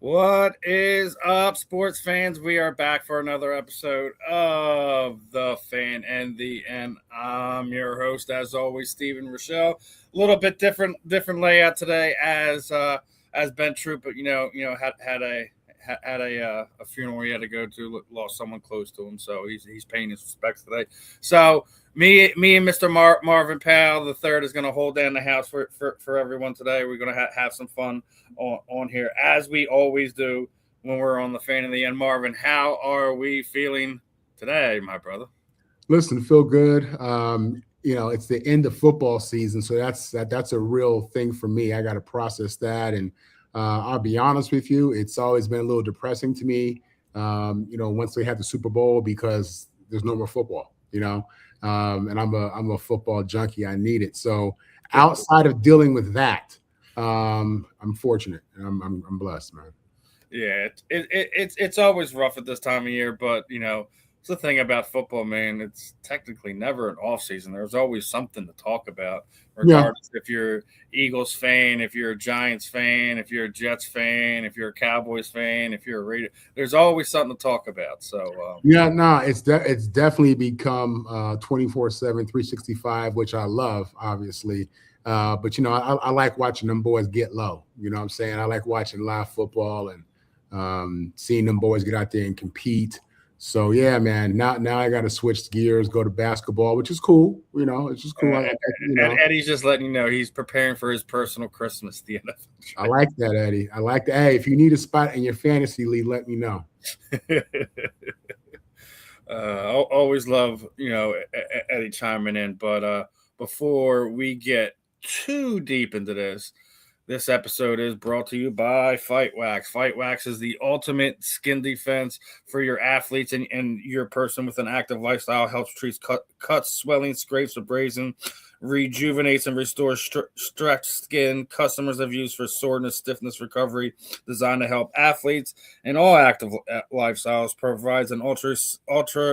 What is up, sports fans? We are back for another episode of The Fan and the End. I'm your host, as always, Steven Rychel. A little bit different layout today, as Ben Troupe, had a funeral he had to go to, lost someone close to him, so he's paying his respects today. So me and Mr. Marvin Powell the third is going to hold down the house for everyone today. We're going to have some fun on here, as we always do when we're on The Fan in the End. Marvin, how are we feeling today, my brother? Listen, feel good. It's the end of football season, so that's a real thing for me. I got to process that, and I'll be honest with you, it's always been a little depressing to me. Once they had the Super Bowl because there's no more football. And I'm a football junkie. I need it. So outside of dealing with that, I'm fortunate. I'm blessed, man. Yeah, it's always rough at this time of year, but it's the thing about football, man. It's technically never an off season. There's always something to talk about, Yeah. regardless if you're Eagles fan, if you're a Giants fan, if you're a Jets fan, if you're a Cowboys fan, if you're a Raider. There's always something to talk about. So Yeah, no, it's definitely become 24/7, 365, which I love, obviously. But I like watching them boys get low. You know what I'm saying? I like watching live football and seeing them boys get out there and compete. So yeah, man. Now I got to switch gears, go to basketball, which is cool. It's just cool. Eddie's just letting you know he's preparing for his personal Christmas. The I like that, Eddie. I like that. Hey, if you need a spot in your fantasy league, let me know. Always love Eddie chiming in, but before we get too deep into this episode is brought to you by Fight Wax. Fight Wax is the ultimate skin defense for your athletes and your person with an active lifestyle. Helps treat cuts, swelling, scrapes, abrasion, rejuvenates and restores stretched skin. Customers have used for soreness, stiffness recovery, designed to help athletes in all active lifestyles. Provides an ultra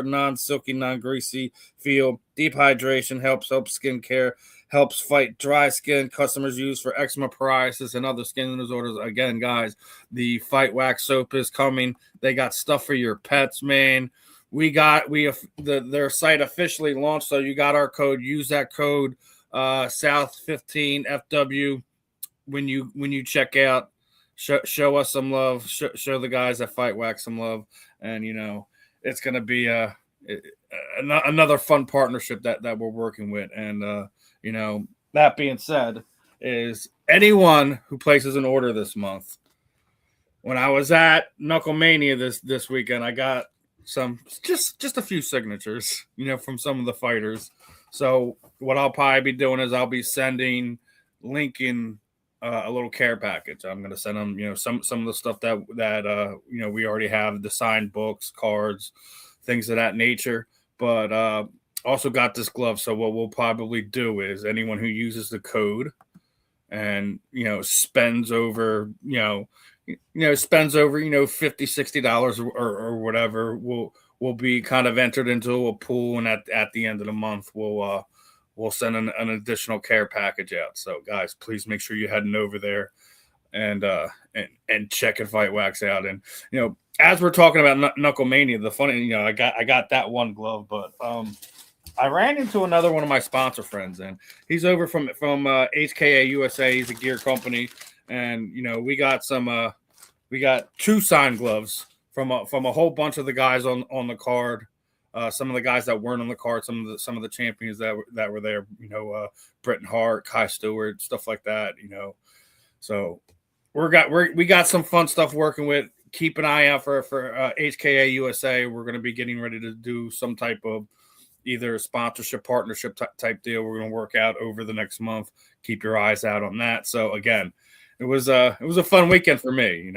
non-silky, non-greasy feel. Deep hydration helps skin care. Helps fight dry skin. Customers use for eczema, psoriasis, and other skin disorders. Again, guys, the Fight Wax soap is coming. They got stuff for your pets, man. Their site officially launched, so you got our code. Use that code South15FW when you check out. Show us some love. Show the guys at Fight Wax some love, and it's gonna be another fun partnership that we're working with. And that being said, is anyone who places an order this month. When I was at Knucklemainia this weekend, I got some just a few signatures, from some of the fighters. So what I'll probably be doing is I'll be sending Lincoln a little care package. I'm going to send them, some of the stuff that we already have, the signed books, cards, things of that nature. But also got this glove. So what we'll probably do is anyone who uses the code and spends over $50, $60 or whatever will be kind of entered into a pool, and at the end of the month we'll send an additional care package out. So guys, please make sure you're heading over there and check Fight Wax out. And as we're talking about Knucklemainia, the funny, I got that one glove, but I ran into another one of my sponsor friends, and he's over from HKA USA. He's a gear company, and we got two signed gloves from a whole bunch of the guys on the card. Some of the guys that weren't on the card, some of the champions that were there. Bret Hart, Kai Stewart, stuff like that. So we got some fun stuff working with. Keep an eye out for HKA USA. We're going to be getting ready to do some type of either sponsorship, partnership type deal. We're going to work out over the next month. Keep your eyes out on that. So again, it was a fun weekend for me.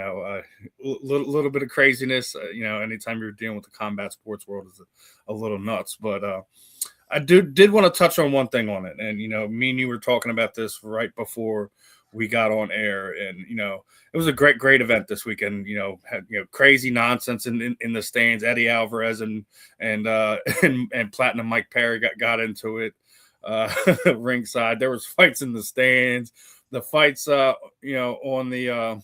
Little bit of craziness. Anytime you're dealing with the combat sports world is a little nuts. But I did want to touch on one thing on it. And me and you were talking about this right before we got on air, and it was a great event this weekend. Had crazy nonsense in the stands. Eddie Alvarez and Platinum Mike Perry got into it ringside. There was fights in the stands. The fights on the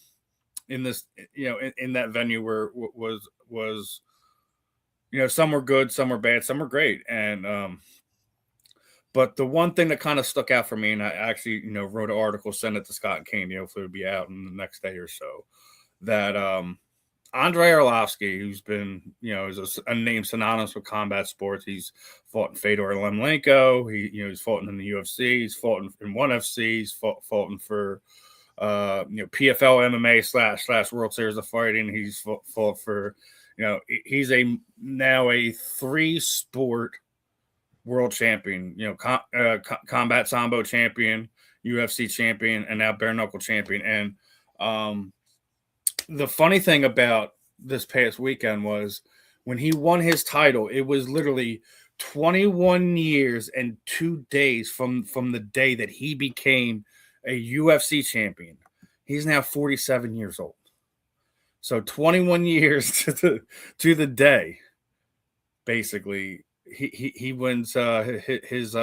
in this, in that venue were was some were good, some were bad, some were great, and but the one thing that kind of stuck out for me, and I actually wrote an article, sent it to Scott and Candy, hopefully it'll be out in the next day or so, that Andrei Arlovsky, who's been, is a name synonymous with combat sports. He's fought in Fedor Emelianenko. He's fought in the UFC. He's fought in ONE FC. He's fought for, PFL MMA / World Series of Fighting. He's fought for, he's now a 3-sport world champion. Combat Sambo champion, UFC champion, and now bare knuckle champion. And the funny thing about this past weekend was when he won his title, it was literally 21 years and 2 days from the day that he became a UFC champion. He's now 47 years old. So 21 years to the day, basically, he wins his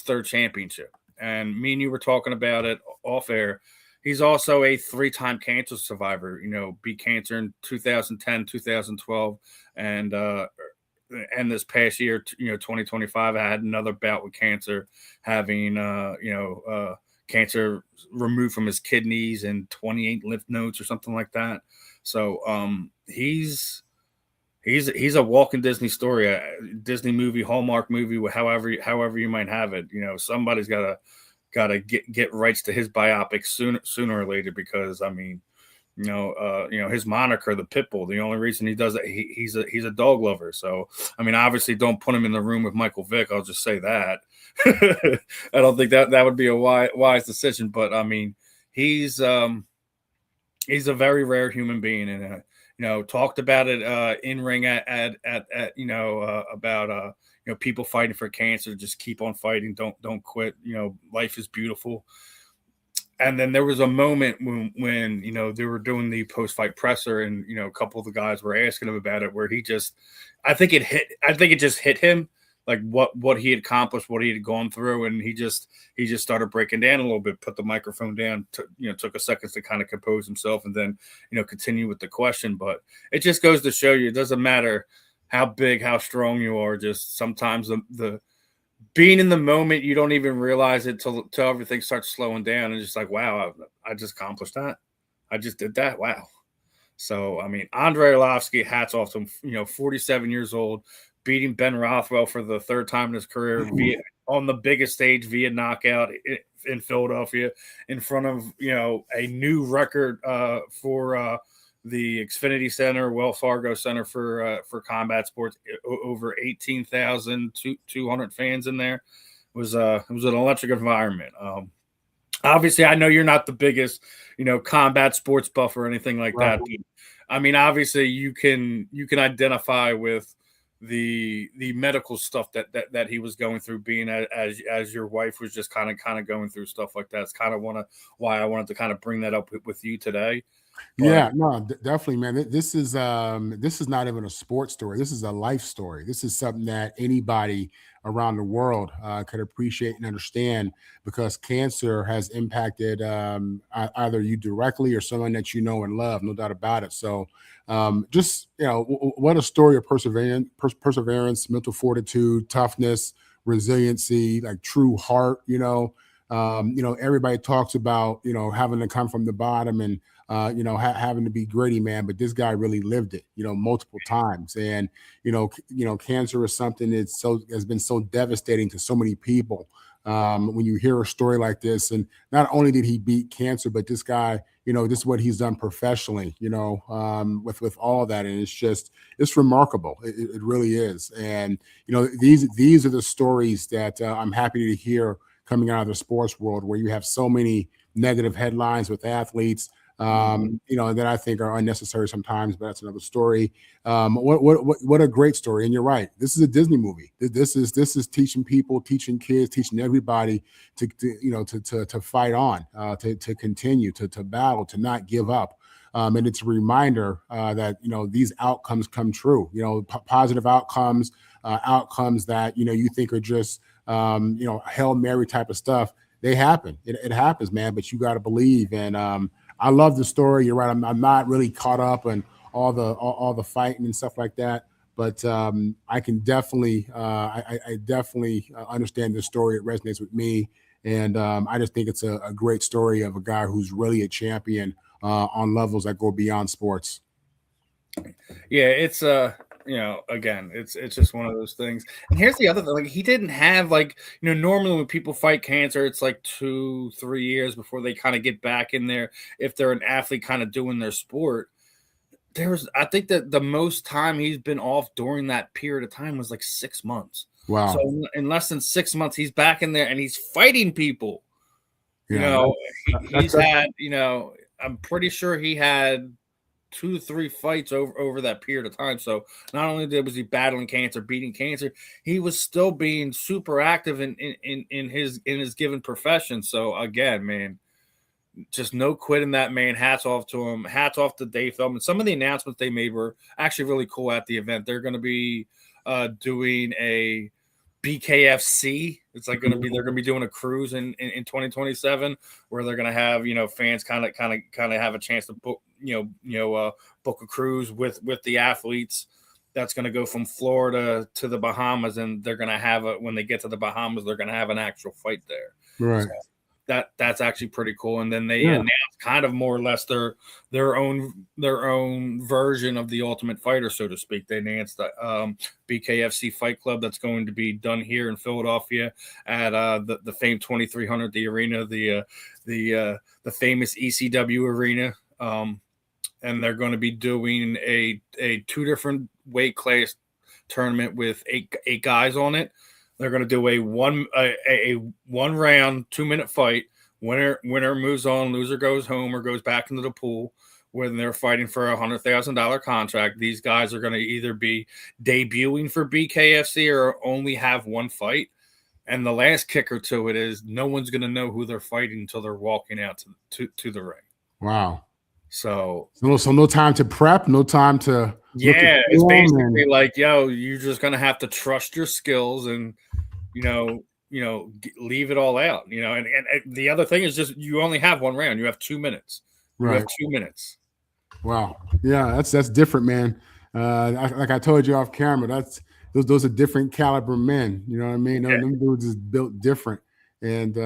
third championship. And me and you were talking about it off air. He's also a 3-time cancer survivor, beat cancer in 2010, 2012, and this past year, 2025, I had another bout with cancer, having, cancer removed from his kidneys and 28 lymph nodes or something like that. So he's a walking Disney story, a Disney movie, Hallmark movie, however you might have it. Somebody's got to get rights to his biopic sooner or later, because his moniker, the Pitbull, the only reason he does it, he's a dog lover. So obviously don't put him in the room with Michael Vick. I'll just say that. I don't think that would be a wise decision, but he's a very rare human being, and talked about it in ring at about people fighting for cancer. Just keep on fighting. Don't quit. Life is beautiful. And then there was a moment when they were doing the post-fight presser, and a couple of the guys were asking him about it, where I think it just hit him, like what he had accomplished, what he had gone through, and he just started breaking down a little bit, put the microphone down, took a second to kind of compose himself, and then continue with the question. But it just goes to show you, it doesn't matter how big, how strong you are. Just sometimes the being in the moment, you don't even realize it till everything starts slowing down, and just like, wow, I just accomplished that. I just did that. Wow. So Andrei Arlovsky, hats off to him. 47 years old, beating Ben Rothwell for the third time in his career on the biggest stage via knockout in Philadelphia, in front of a new record for the Xfinity Center, Wells Fargo Center for combat sports. Over 18,200 fans in there. It was an electric environment. Obviously, I know you're not the biggest combat sports buff or anything like that. But, obviously, you can identify with the medical stuff that he was going through, being as your wife was just kind of going through stuff like that. It's kind of why I wanted to kind of bring that up with you today. Yeah, no, definitely, man. This is not even a sports story. This is a life story. This is something that anybody around the world could appreciate and understand, because cancer has impacted either you directly or someone that you know and love, no doubt about it. So just what a story of perseverance, mental fortitude, toughness, resiliency, like true heart. Everybody talks about having to come from the bottom and having to be gritty, man. But this guy really lived it, multiple times. And, cancer is something that has been so devastating to so many people. When you hear a story like this, and not only did he beat cancer, but this guy, this is what he's done professionally, with all of that. And it's remarkable. It really is. And, these are the stories that I'm happy to hear coming out of the sports world, where you have so many negative headlines with athletes, that I think are unnecessary sometimes, but that's another story. What a great story. And you're right. This is a Disney movie. This is teaching people, teaching kids, teaching everybody to fight on, to continue, to battle, to not give up. And it's a reminder that, these outcomes come true, positive outcomes, outcomes that, you think are just, Hail Mary type of stuff. They happen. It happens, man, but you got to believe. And I love the story. You're right. I'm not really caught up on all the fighting and stuff like that. But I can definitely I definitely understand the story. It resonates with me, and I just think it's a great story of a guy who's really a champion on levels that go beyond sports. Yeah, it's again, it's just one of those things. And here's the other thing: like he didn't have normally when people fight cancer, it's like 2-3 years before they kind of get back in there if they're an athlete kind of doing their sport. I think that the most time he's been off during that period of time was like 6 months. Wow. So in less than 6 months, he's back in there and he's fighting people. Yeah, He's had, I'm pretty sure he had 2-3 fights over that period of time. So not only was he battling cancer, beating cancer, he was still being super active in his given profession. So again, man, just no quitting that man. Hats off to him. Hats off to Dave Feldman. Some of the announcements they made were actually really cool at the event. They're going to be doing a BKFC. It's like they're going to be doing a cruise in 2027 where they're going to have fans kind of have a chance to book book a cruise with the athletes. That's going to go from Florida to the Bahamas, and they're going to have when they get to the Bahamas, they're going to have an actual fight there. Right. So that's actually pretty cool. And then they announced kind of more or less their own version of the Ultimate Fighter, so to speak. They announced the BKFC Fight Club that's going to be done here in Philadelphia at the famed 2300, the arena, the famous ECW arena. And they're going to be doing a 2 different weight class tournament with eight guys on it. They're going to do a one round 2-minute fight. Winner moves on, loser goes home or goes back into the pool. When they're fighting for $100,000 contract, these guys are going to either be debuting for BKFC or only have one fight. And the last kicker to it is no one's going to know who they're fighting until they're walking out to the ring. Wow. So no time to prep, no time to it's basically like, you're just gonna have to trust your skills and leave it all out. And the other thing is just you only have one round. You have 2 minutes. Right. You have 2 minutes. Wow. Yeah, that's different, man. Like I told you off camera, those are different caliber men. You know what I mean? Them dudes is built different, and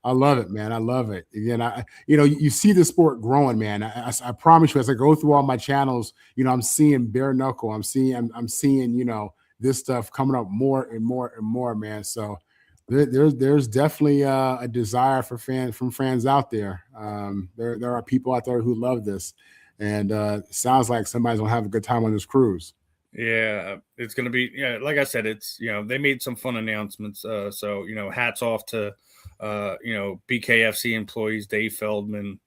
I love it, man. I love it. Again, you see the sport growing, man. I promise you, as I go through all my channels, I'm seeing bare knuckle. I'm seeing, this stuff coming up more and more and more, man. So there's definitely a desire from fans out there. There are people out there who love this, and it sounds like somebody's gonna have a good time on this cruise. Yeah, it's gonna be. Yeah, like I said, it's they made some fun announcements. So hats off to BKFC employees, Dave Feldman,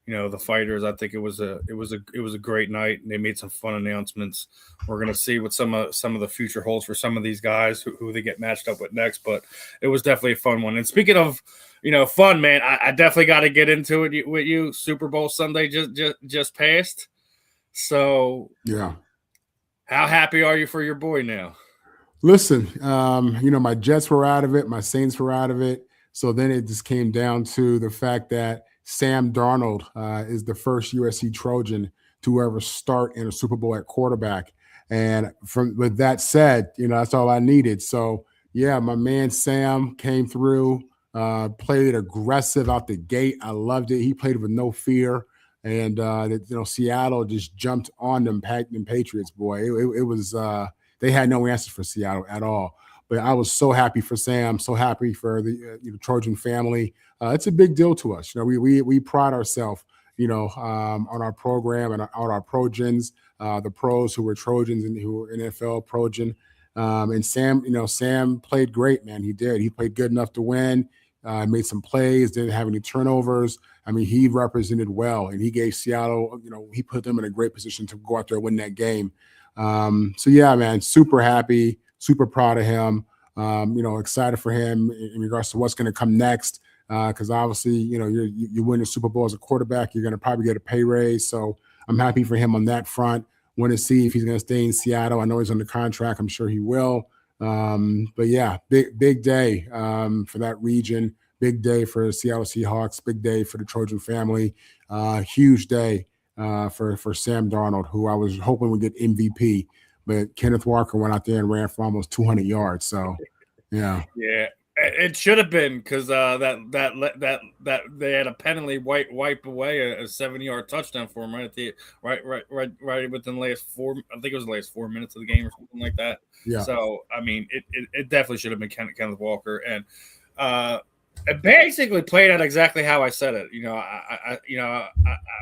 the fighters. I think it was a great night. They made some fun announcements. We're gonna see what some of the future holds for some of these guys who they get matched up with next. But it was definitely a fun one. And speaking of fun, man, I definitely got to get into it with you. Super Bowl Sunday just passed. So yeah. How happy are you for your boy now? Listen, my Jets were out of it. My Saints were out of it. So then it just came down to the fact that Sam Darnold is the first USC Trojan to ever start in a Super Bowl at quarterback. And with that said, that's all I needed. So, yeah, my man Sam came through, played aggressive out the gate. I loved it. He played with no fear. And, Seattle just jumped on them Patriots, boy. It was they had no answers for Seattle at all. But I was so happy for Sam, so happy for the Trojan family. It's a big deal to us. We pride ourselves, on our program and on our Trojans, the pros who were Trojans and who were NFL Trojan. And Sam played great, man. He did. He played good enough to win. Made some plays, didn't have any turnovers. I mean, he represented well, and he gave Seattle, he put them in a great position to go out there and win that game. So, yeah, man, super happy, super proud of him, excited for him in regards to what's going to come next. Because obviously, you win the Super Bowl as a quarterback, you're going to probably get a pay raise. So I'm happy for him on that front. Want to see if he's going to stay in Seattle. I know he's under contract. I'm sure he will. But yeah, big day for that region. Big day for the Seattle Seahawks. Big day for the Trojan family. Huge day for Sam Darnold, who I was hoping would get MVP, but Kenneth Walker went out there and ran for almost 200 yards. So, yeah. It should have been because that they had a penalty wipe away a 70-yard touchdown for him right within the last I think it was the last 4 minutes of the game or something like that. Yeah. So I mean, it definitely should have been Kenneth Walker, and it basically played out exactly how I said it. I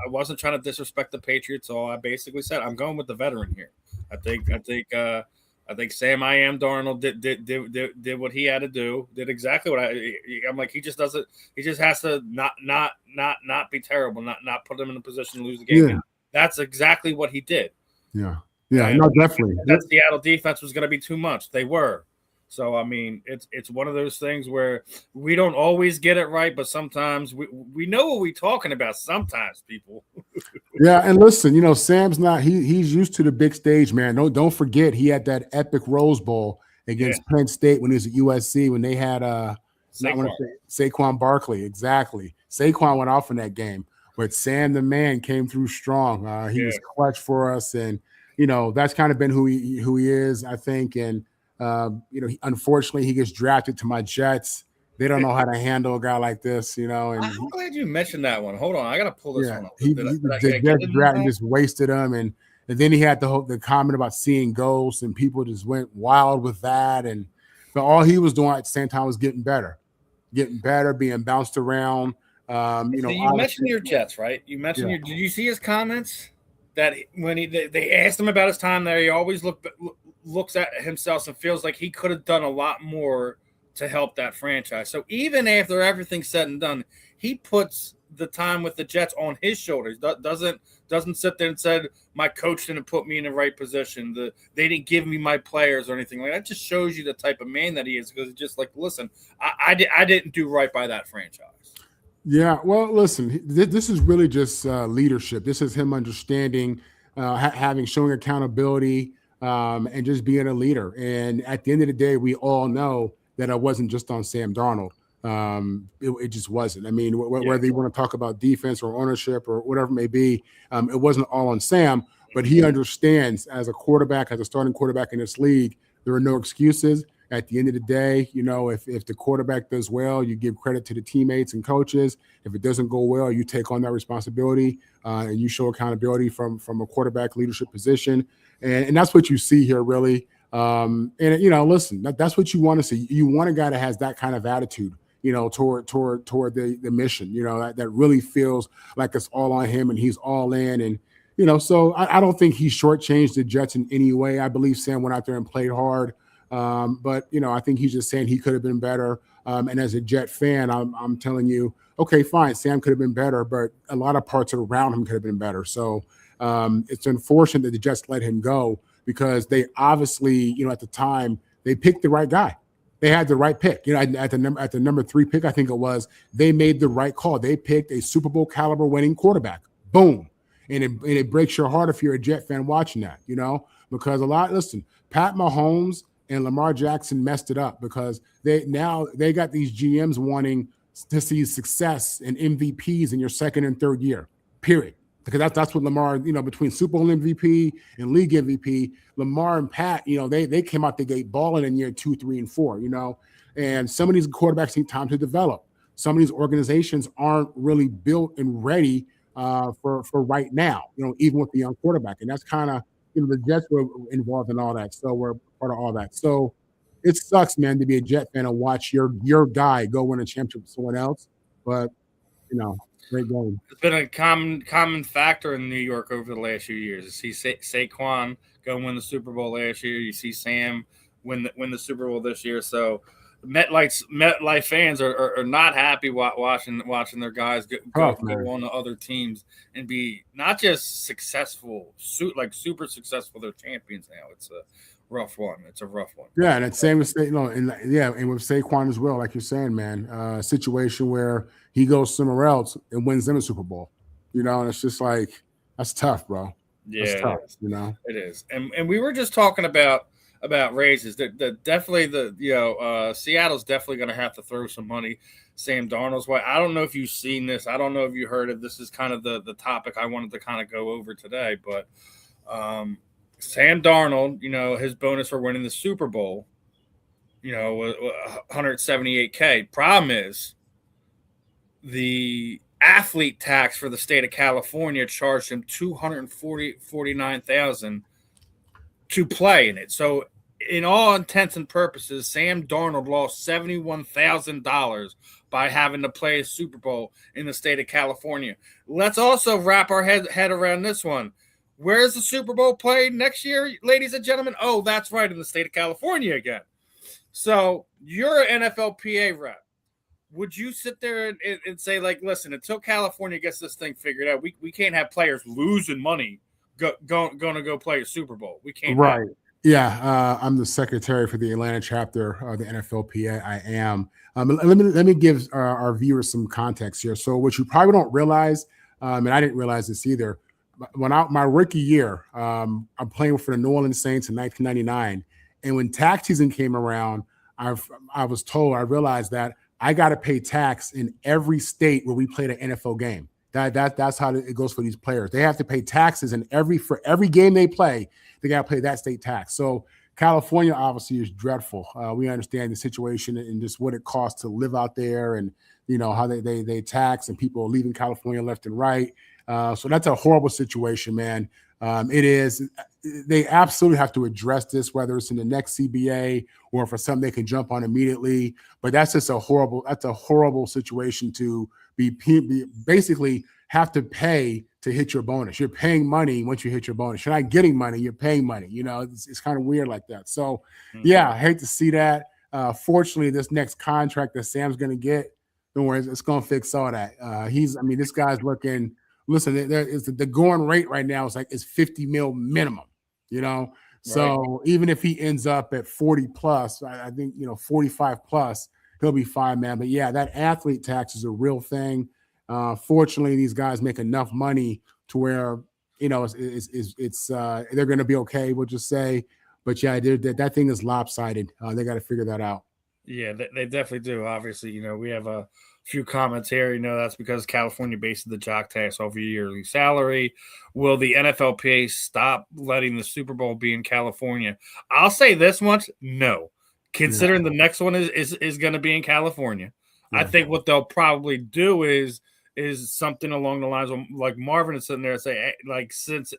wasn't trying to disrespect the Patriots, so I basically said I'm going with the veteran here. I think Sam Darnold did what he had to do. Did exactly what I'm like. He just doesn't. He just has to not be terrible. Not put him in a position to lose the game. Yeah. That's exactly what he did. Yeah. And no, definitely. That Seattle defense was going to be too much. They were. So I mean, it's one of those things where we don't always get it right, but sometimes we know what we're talking about. Sometimes people. Yeah, and listen, Sam's not. He's used to the big stage, man. Don't forget he had that epic Rose Bowl against Penn State when he was at USC when they had Saquon Barkley. Exactly, Saquon went off in that game, but Sam the man came through strong. He was clutch for us, and that's kind of been who he is, I think, and. Unfortunately, he gets drafted to my Jets. They don't know how to handle a guy like this, And I'm glad you mentioned that one. Hold on, I gotta pull this one up. The Jets drafted just wasted him, and then he had the comment about seeing ghosts, and people just went wild with that. And but all he was doing at the same time was getting better, being bounced around. So you mentioned your Jets, right? You mentioned did you see his comments that when they asked him about his time there, he always looks at himself and feels like he could have done a lot more to help that franchise. So even after everything's said and done, he puts the time with the Jets on his shoulders. Doesn't sit there and said, my coach didn't put me in the right position. They didn't give me my players or anything like that. Just shows you the type of man that he is, because it's just like, listen, I didn't do right by that franchise. Yeah, well, listen, this is really just leadership. This is him understanding, showing accountability, and just being a leader. And at the end of the day, we all know that it wasn't just on Sam Darnold. It just wasn't. I mean, whether you want to talk about defense or ownership or whatever it may be, it wasn't all on Sam, but he understands as a quarterback, as a starting quarterback in this league, there are no excuses. At the end of the day, if the quarterback does well, you give credit to the teammates and coaches. If it doesn't go well, you take on that responsibility and you show accountability from a quarterback leadership position. And that's what you see here, really. Listen, that's what you want to see. You want a guy that has that kind of attitude, toward the mission, that really feels like it's all on him and he's all in. And, so I don't think he shortchanged the Jets in any way. I believe Sam went out there and played hard. But I think he's just saying he could have been better. And as a Jet fan, I'm telling you, okay, fine, Sam could have been better, but a lot of parts around him could have been better. So it's unfortunate that the Jets let him go, because they obviously, at the time, they picked the right guy. They had the right pick. At the number 3 pick, I think it was, they made the right call. They picked a Super Bowl caliber winning quarterback. Boom. And it breaks your heart if you're a Jet fan watching that, because listen, Pat Mahomes and Lamar Jackson messed it up, because they got these GMs wanting to see success and MVPs in your second and third year, period. Because that's what Lamar, between Super Bowl MVP and league MVP, Lamar and Pat, they came out the gate balling in year 2, 3, and 4, and some of these quarterbacks need time to develop. Some of these organizations aren't really built and ready for right now, even with the young quarterback. And that's kind of, the Jets were involved in all that. So we're part of all that. So it sucks, man, to be a Jet fan and watch your guy go win a championship with someone else. But, great game. It's been a common factor in New York over the last few years. You see Saquon go win the Super Bowl last year. You see Sam win the Super Bowl this year. So MetLife fans are not happy watching their guys go on to other teams and be not just successful, super successful. They're champions now. It's a rough one. Yeah, and it's same with and with Saquon as well, like you're saying, man. Situation where he goes somewhere else and wins them a Super Bowl, and it's just like, that's tough, bro. Yeah, that's tough, It is. And we were just talking about about raises. Definitely Seattle's definitely going to have to throw some money Sam Darnold's way. I don't know if you've seen this. I don't know if you heard it. This is kind of the topic I wanted to kind of go over today. But Sam Darnold, his bonus for winning the Super Bowl, 178K. Problem is the athlete tax for the state of California charged him $249,000 to play in it. So, in all intents and purposes, Sam Darnold lost $71,000 by having to play a Super Bowl in the state of California. Let's also wrap our head around this one. Where's the Super Bowl played next year, ladies and gentlemen? Oh, that's right, in the state of California again. So, you're an NFLPA rep. Would you sit there and say, like, listen, until California gets this thing figured out, we can't have players losing money going to go play a Super Bowl. We can't. Right. Yeah. I'm the secretary for the Atlanta chapter of the NFLPA. I am. Let me give our viewers some context here. So what you probably don't realize, and I didn't realize this either, when my rookie year, I'm playing for the New Orleans Saints in 1999. And when tax season came around, I realized that I got to pay tax in every state where we played an NFL game. That's how it goes for these players. They have to pay taxes for every game they play. They got to pay that state tax. So California obviously is dreadful. We understand the situation and just what it costs to live out there, and how they tax, and people are leaving California left and right. So that's a horrible situation, man. It is. They absolutely have to address this, whether it's in the next CBA or for something they can jump on immediately. But that's just a horrible situation to be basically have to pay to hit your bonus. You're paying money once you hit your bonus. You're not getting money, you're paying money. It's kind of weird like that. So yeah, I hate to see that. Fortunately, this next contract that Sam's going to get, don't worry, it's going to fix all that. This guy's looking. Listen, the going rate right now is 50 mil minimum, So right. Even if he ends up at 40 plus, I think 45 plus, he'll be fine, man. But yeah, that athlete tax is a real thing. Fortunately, these guys make enough money to where it's they're going to be okay. We'll just say, but yeah, that thing is lopsided. They got to figure that out. Yeah, they definitely do. Obviously, we have a few comments here. That's because California bases the jock tax off your yearly salary. Will the NFLPA stop letting the Super Bowl be in California? I'll say this much: no. Considering the next one is going to be in California, I think what they'll probably do is something along the lines of like Marvin is sitting there and say, like, since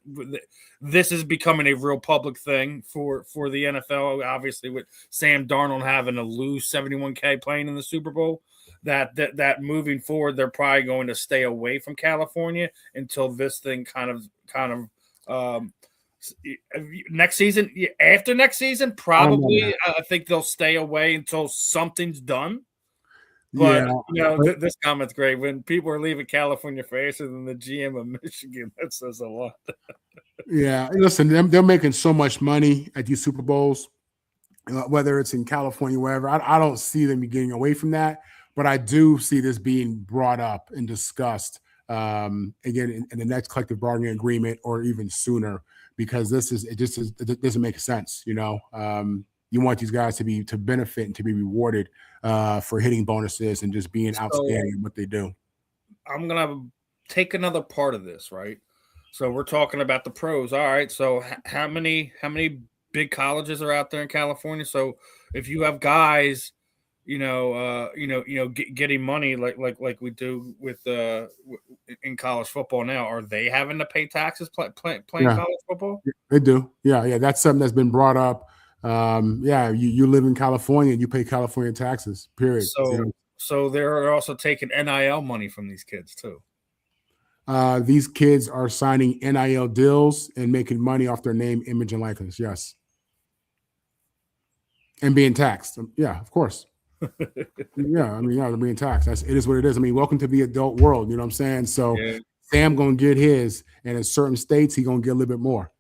this is becoming a real public thing for the NFL, obviously with Sam Darnold having to lose $71K playing in the Super Bowl, that moving forward, they're probably going to stay away from California until this thing kind of next season. After next season, probably I think they'll stay away until something's done. But this comment's great. When people are leaving California faster than the GM of Michigan, that says a lot. Yeah, listen, they're making so much money at these Super Bowls, whether it's in California, wherever. I don't see them getting away from that, but I do see this being brought up and discussed again in the next collective bargaining agreement, or even sooner, because it doesn't make sense. You want these guys to benefit and to be rewarded for hitting bonuses and just being outstanding in what they do. I'm going to take another part of this, right? So we're talking about the pros. All right. So how many big colleges are out there in California? So if you have guys, getting money like we do with in college football now, are they having to pay taxes playing college football? They do. Yeah. That's something that's been brought up. You live in California and you pay California taxes, period. So they're also taking NIL money from these kids too. These kids are signing NIL deals and making money off their name, image, and likeness. Yes. And being taxed. Yeah, of course. They're being taxed. It is what it is. Welcome to the adult world. You know what I'm saying? So Sam going to get his, and in certain states, he going to get a little bit more,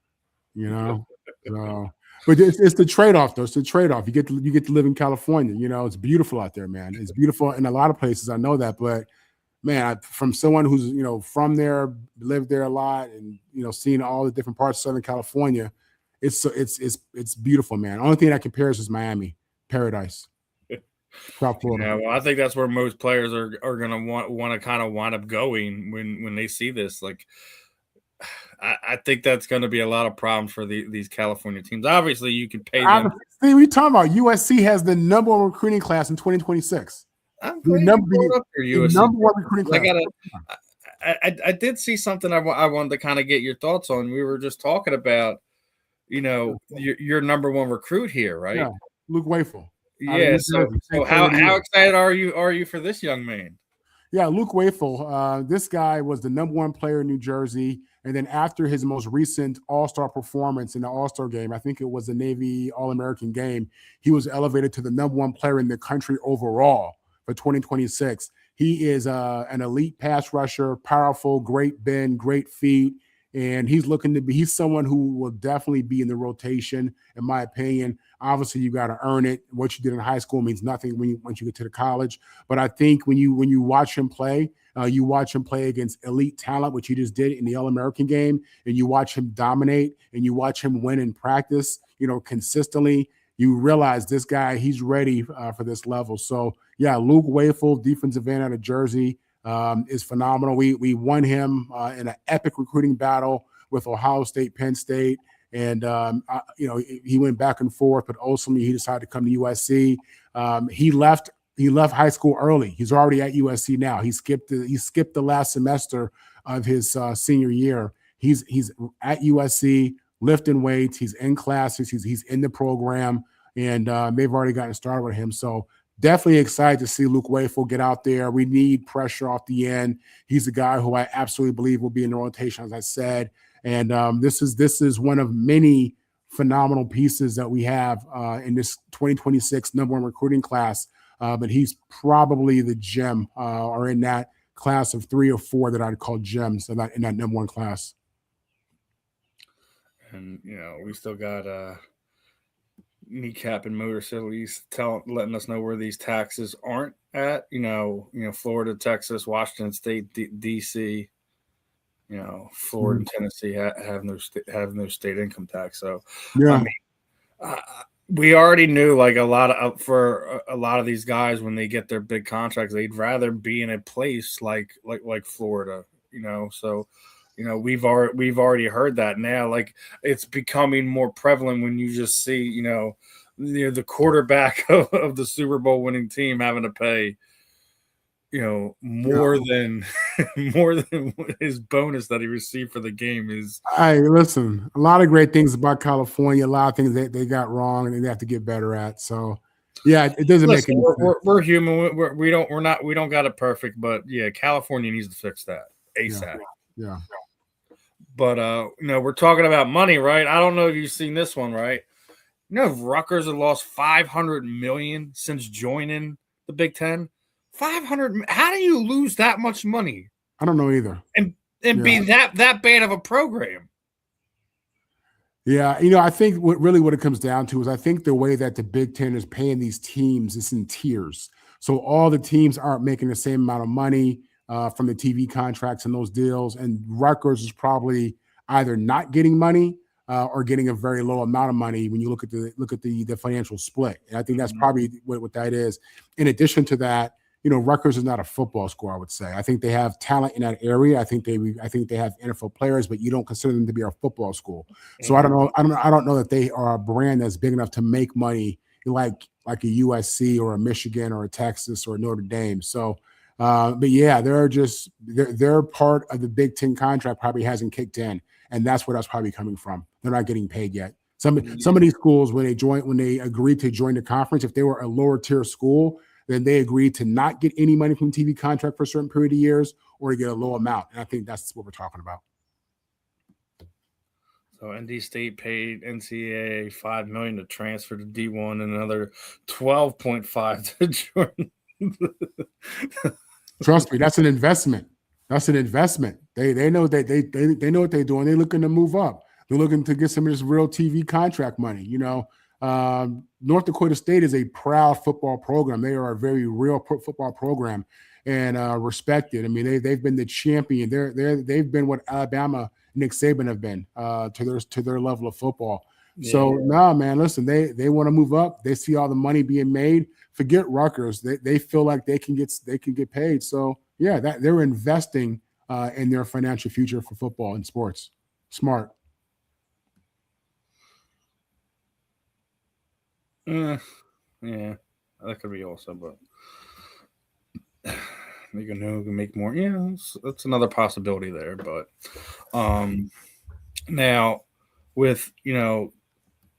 But it's the trade-off, though. It's the trade-off. You get to live in California. It's beautiful out there, man. It's beautiful in a lot of places. I know that, but man, from someone who's from there, lived there a lot, and seen all the different parts of Southern California, it's beautiful, man. Only thing that compares is Miami, paradise, South Florida. Yeah, well, I think that's where most players are going to want to kind of wind up going when they see this. Like, I think that's going to be a lot of problems for these California teams. Obviously, you can pay them. See, we talking about USC has the number one recruiting class in 2026. I'm the number one recruiting class. I did see something I wanted to kind of get your thoughts on. We were just talking about, your number one recruit here, right? Yeah, Luke Wayful. Yeah. So how excited are you for this young man? Yeah, Luke Wayful. This guy was the number one player in New Jersey. And then after his most recent All-Star performance in the All-Star game, I think it was the Navy All-American game, he was elevated to the number one player in the country overall for 2026. He is an elite pass rusher, powerful, great bend, great feet. And he's someone who will definitely be in the rotation, in my opinion. Obviously, you got to earn it. What you did in high school means nothing once you get to the college. But I think when you watch him play, you watch him play against elite talent, which he just did in the All-American game, and you watch him dominate, and you watch him win in practice, consistently. You realize this guy, he's ready for this level. So, yeah, Luke Wayful, defensive end out of Jersey, is phenomenal. We won him in an epic recruiting battle with Ohio State, Penn State, and he went back and forth, but ultimately he decided to come to USC. He left high school early. He's already at USC now. He skipped the last semester of his senior year. He's at USC lifting weights. He's in classes. He's in the program, and they've already gotten started with him. So definitely excited to see Luke Wayful get out there. We need pressure off the end. He's a guy who I absolutely believe will be in the rotation, as I said. And this is one of many phenomenal pieces that we have in this 2026 number one recruiting class. But he's probably the gem or in that class of 3 or 4 that I'd call gems in that number one class. And, we still got Kneecap and Motor Cities letting us know where these taxes aren't at. Florida, Texas, Washington State, DC. Florida and Tennessee have no state income tax. So, yeah. We already knew, like, for a lot of these guys, when they get their big contracts, they'd rather be in a place like Florida. So. We've already heard that now. Like, it's becoming more prevalent when you just see, the quarterback of the Super Bowl winning team having to pay, more than his bonus that he received for the game is. Hey, listen, a lot of great things about California, a lot of things that they got wrong and they have to get better at. So, yeah, it doesn't make any sense. We're human. We don't got it perfect, but yeah, California needs to fix that ASAP. Yeah. But we're talking about money, right? I don't know if you've seen this one, right? Rutgers have lost $500 million since joining the Big Ten. 500. How do you lose that much money? I don't know either. And be that bad of a program. Yeah, I think what it comes down to is I think the way that the Big Ten is paying these teams is in tiers. So all the teams aren't making the same amount of money from the TV contracts and those deals. And Rutgers is probably either not getting money or getting a very low amount of money when you look at the financial split. And I think that's probably what that is. In addition to that, Rutgers is not a football school, I would say. I think they have talent in that area. I think they have NFL players, but you don't consider them to be a football school. So I don't know that they are a brand that's big enough to make money like a USC or a Michigan or a Texas or a Notre Dame. So but yeah, they're part of the Big Ten contract probably hasn't kicked in, and that's where that's probably coming from. They're not getting paid yet. Some of these schools, when they agreed to join the conference, if they were a lower tier school, then they agreed to not get any money from TV contract for a certain period of years or to get a low amount. And I think that's what we're talking about. So ND State paid NCAA $5 million to transfer to D1 and another $12.5 to join. Trust me, that's an investment. They know that they know what they're doing. They're looking to move up. They're looking to get some of this real TV contract money. North Dakota State is a proud football program. They are a very real football program and respected. I mean, they've been the champion. They've been what Alabama, Nick Saban have been to their level of football. So nah, man, listen, they want to move up. They see all the money being made. Forget Rutgers. They feel like they can get paid. So yeah, that they're investing in their financial future for football and sports. Smart. Yeah, that could be also, but you can make more. Yeah, that's another possibility there. But now with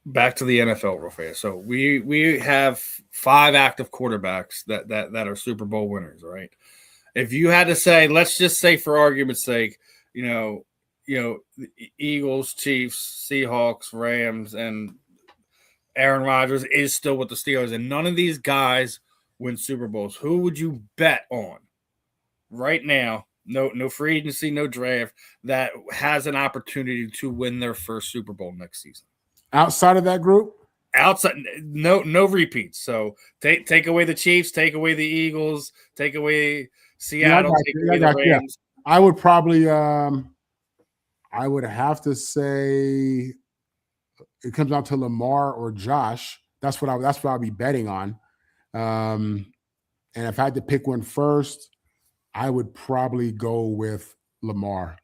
back to the NFL real fast. So we have 5 active quarterbacks that are Super Bowl winners, right? If you had to say, let's just say for argument's sake, the Eagles, Chiefs, Seahawks, Rams, and Aaron Rodgers is still with the Steelers, and none of these guys win Super Bowls. Who would you bet on right now? No free agency, no draft, that has an opportunity to win their first Super Bowl next season. Outside of that group? Outside, no repeats. So take away the Chiefs, take away the Eagles, take away Seattle, take away the Rams. I would probably I would have to say it comes down to Lamar or Josh. That's what I'll be betting on. And if I had to pick one first, I would probably go with Lamar.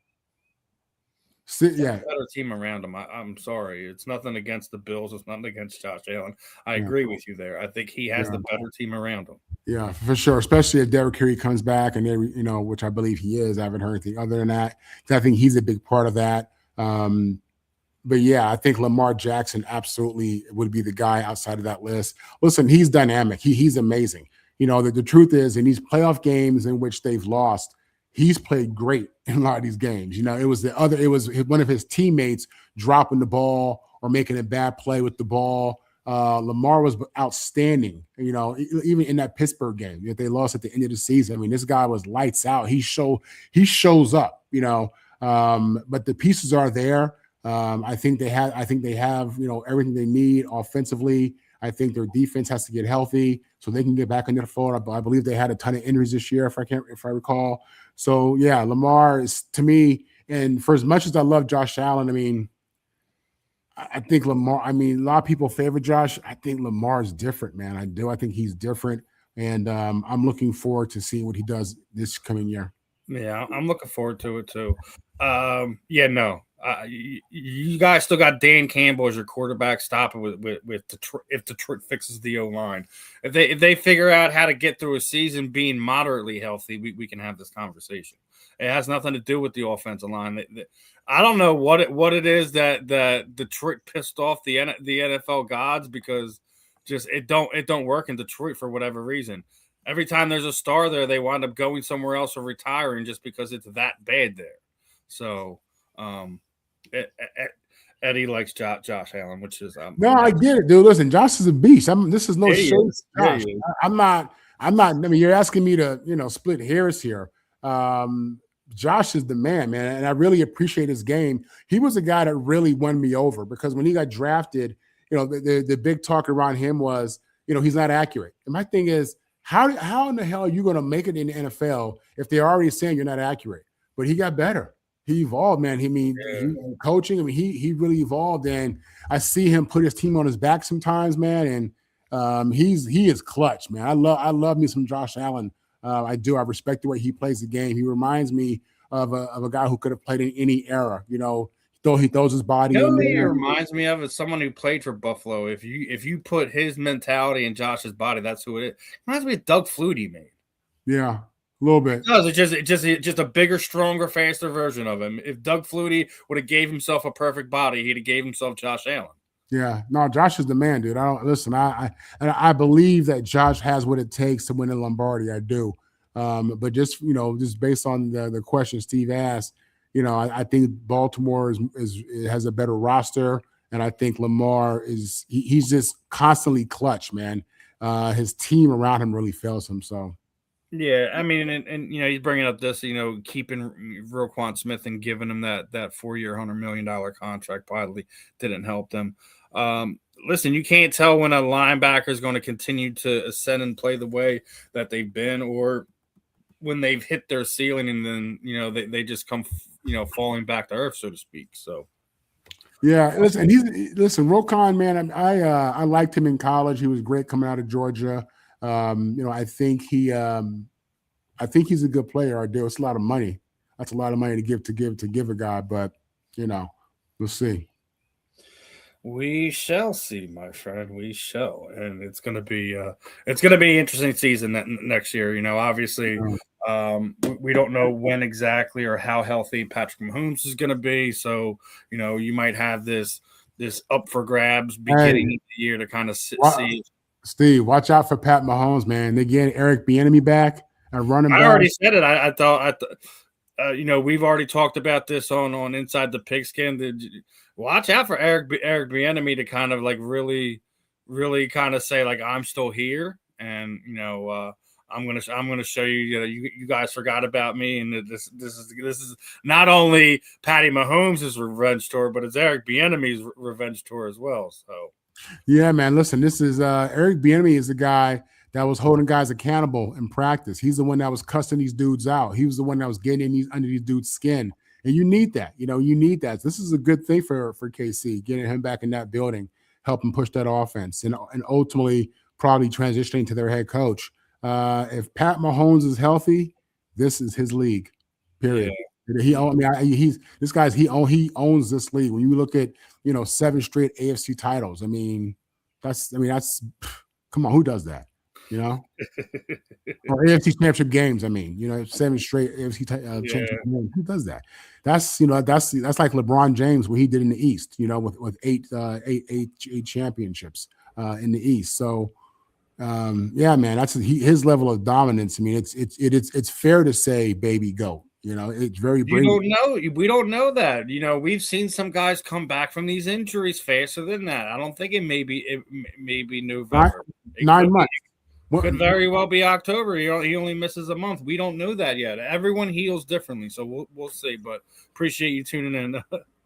Better team around him. I'm sorry. It's nothing against the Bills. It's nothing against Josh Allen. I agree with you there. I think he has the better team around him. Yeah, for sure. Especially if Derrick Henry comes back and they, which I believe he is. I haven't heard anything other than that. I think he's a big part of that. But yeah, I think Lamar Jackson absolutely would be the guy outside of that list. Listen, he's dynamic. He's amazing. The truth is, in these playoff games in which they've lost, he's played great in a lot of these games. It was one of his teammates dropping the ball or making a bad play with the ball. Lamar was outstanding, even in that Pittsburgh game that they lost at the end of the season. I mean, this guy was lights out. He shows up, but the pieces are there. I think they have, everything they need offensively. I think their defense has to get healthy so they can get back into the fold. I believe they had a ton of injuries this year, if I recall. So yeah, Lamar is, to me, and for as much as I love Josh Allen, I mean, I think Lamar, a lot of people favor Josh. I think Lamar's different, man. I do. I think he's different. And I'm looking forward to seeing what he does this coming year. Yeah, I'm looking forward to it too. You guys still got Dan Campbell as your quarterback. Stop it with Detroit. If Detroit fixes the O-line, if they figure out how to get through a season being moderately healthy, we can have this conversation. It has nothing to do with the offensive line. I don't know what it is that Detroit pissed off the NFL gods, because just it don't work in Detroit for whatever reason. Every time there's a star there, they wind up going somewhere else or retiring just because it's that bad there. So, Eddie likes Josh Allen, which is no, I get it, dude. Listen, Josh is a beast. This is no shade. Josh. I'm not. I mean, you're asking me to split hairs here. Josh is the man, and I really appreciate his game. He was a guy that really won me over, because when he got drafted, the big talk around him was, he's not accurate. And my thing is, how in the hell are you going to make it in the NFL if they're already saying you're not accurate? But he got better. He evolved, man. He coaching. I mean, he really evolved, and I see him put his team on his back sometimes, man. And he is clutch, man. I love me some Josh Allen. I do. I respect the way he plays the game. He reminds me of a guy who could have played in any era. He throws his body in there. He reminds me of someone who played for Buffalo. If you put his mentality in Josh's body, that's who it is. Reminds me of Doug Flutie, man. Yeah, a little bit. It's just a bigger, stronger, faster version of him. If Doug Flutie would have gave himself a perfect body, he'd have gave himself Josh Allen. Yeah, no, Josh is the man, dude. I believe that Josh has what it takes to win the Lombardi. I do. But just based on the question Steve asked, I think Baltimore has a better roster, and I think Lamar he's just constantly clutch, man. His team around him really fails him. So. Yeah, I mean, and he's bringing up this, keeping Roquan Smith and giving him that 4-year, $100 million contract probably didn't help them. Listen, you can't tell when a linebacker is going to continue to ascend and play the way that they've been, or when they've hit their ceiling and then they just come falling back to earth, so to speak. So Yeah, listen, Roquan, man. I liked him in college. He was great coming out of Georgia. I think he's a good player. I do. It's a lot of money. That's a lot of money to give a guy, but we'll see. We shall see, my friend. We shall, and it's gonna be an interesting season next year. Obviously, we don't know when exactly or how healthy Patrick Mahomes is gonna be. So, you might have this up for grabs beginning of the year to kind of see. Steve, watch out for Pat Mahomes, man. They're getting Eric Bieniemy back and running back. I already said it. I thought we've already talked about this on Inside the Pigskin. Watch out for Eric Bieniemy to kind of like really, really kind of say like I'm still here, and I'm gonna show you. You guys forgot about me, and this is not only Patty Mahomes' revenge tour, but it's Eric Bieniemy's revenge tour as well. So yeah, man. Listen, this is Eric Bieniemy is the guy that was holding guys accountable in practice. He's the one that was cussing these dudes out. He was the one that was getting under these dudes' skin. And you need that. You need that. This is a good thing for KC, getting him back in that building, helping push that offense, and ultimately probably transitioning to their head coach. If Pat Mahomes is healthy, this is his league. Period. Yeah. He owns this league. When you look at 7 straight AFC titles, that's come on, who does that? Or AFC championship games. 7 straight AFC championship games. Who does that? That's like LeBron James, what he did in the East. With eight championships in the East. So, man, that's his level of dominance. It's fair to say, baby, go. It's very brave. We don't know that. We've seen some guys come back from these injuries faster than that. I don't think it may be November. 9 months. Could very well be October. He only misses a month. We don't know that yet. Everyone heals differently, so we'll see. But appreciate you tuning in.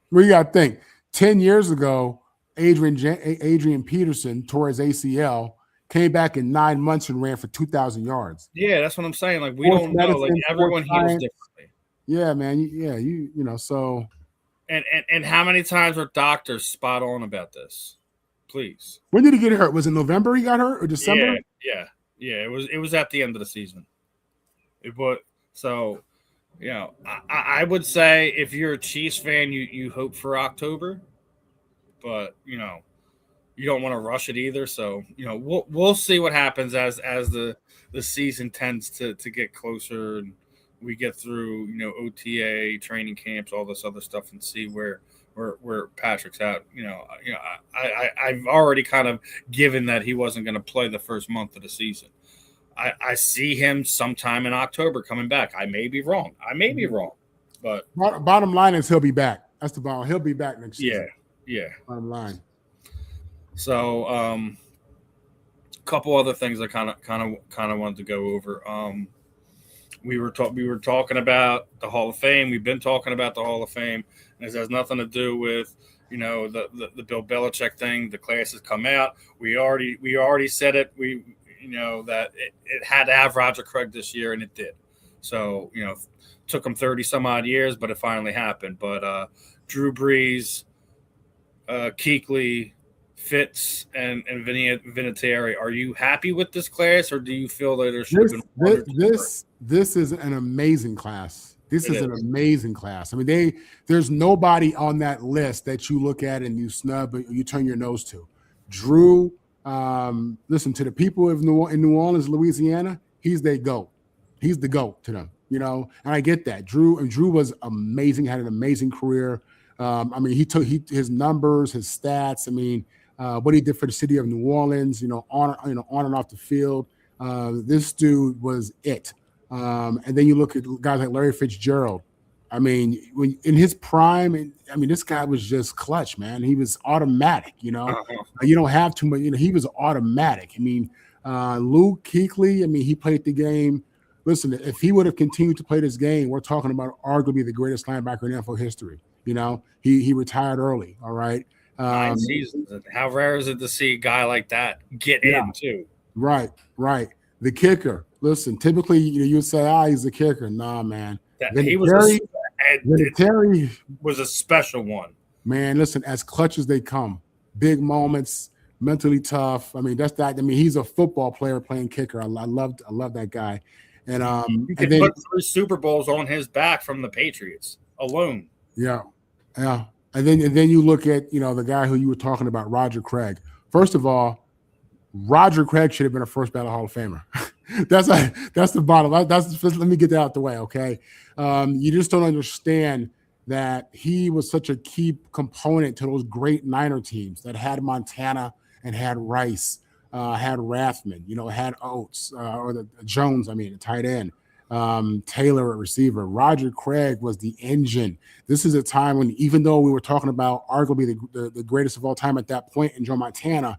Well, you got to think. 10 years ago, Adrian Peterson tore his ACL, came back in 9 months and ran for 2,000 yards. Yeah, that's what I'm saying. Like we don't know. Like everyone heals differently. Yeah, man. So. And how many times are doctors spot on about this? Please. When did he get hurt? Was it November he got hurt or December? Yeah. It was at the end of the season. I would say if you're a Chiefs fan, you hope for October, but you don't want to rush it either. So we'll see what happens as the season tends to get closer and we get through OTA training camps, all this other stuff, and see where Patrick's at. I've already kind of given that he wasn't going to play the first month of the season. I see him sometime in October coming back. I may be wrong. But bottom line is he'll be back. That's the bottom. He'll be back next season. Yeah. Bottom line. So, a couple other things I kind of wanted to go over. We were talking about the Hall of Fame. We've been talking about the Hall of Fame. And this has nothing to do with the Bill Belichick thing. The class has come out. We already said it. That it had to have Roger Craig this year, and it did. So took him 30 some odd years, but it finally happened. But Drew Brees, Kuechly, Fitz, and Vinatieri, are you happy with this class, or do you feel that there should have been this is an amazing class. This is an amazing class. There's nobody on that list that you look at and you snub or you turn your nose to. Drew, listen, to the people in New Orleans, Louisiana, he's their GOAT. He's the GOAT to them, and I get that. Drew was amazing, had an amazing career. He took his numbers, his stats. What he did for the city of New Orleans, on and off the field. This dude was it. And then you look at guys like Larry Fitzgerald. When in his prime, this guy was just clutch, man. He was automatic, You don't have too much, he was automatic. Luke Kuechly, he played the game. Listen, if he would have continued to play this game, we're talking about arguably the greatest linebacker in NFL history. He retired early. All right. 9 seasons. How rare is it to see a guy like that get in too? Right. The kicker. Listen, typically you would say, he's the kicker. Nah, man. Vinatieri was a special one. Man, listen, as clutch as they come, big moments, mentally tough. I mean, that's that. I mean, he's a football player playing kicker. I love that guy. You And could then put 3 Super Bowls on his back from the Patriots alone. yeah, yeah. And then you look at the guy who you were talking about, Roger Craig. First of all, Roger Craig should have been a first ballot Hall of Famer. That's the bottom. Let me get that out the way, okay? You just don't understand that he was such a key component to those great Niner teams that had Montana and had Rice, had Rathman, had Oates or the Jones. I mean, the tight end. Taylor at receiver. Roger Craig was the engine. This is a time when, even though we were talking about arguably the greatest of all time at that point in Joe Montana,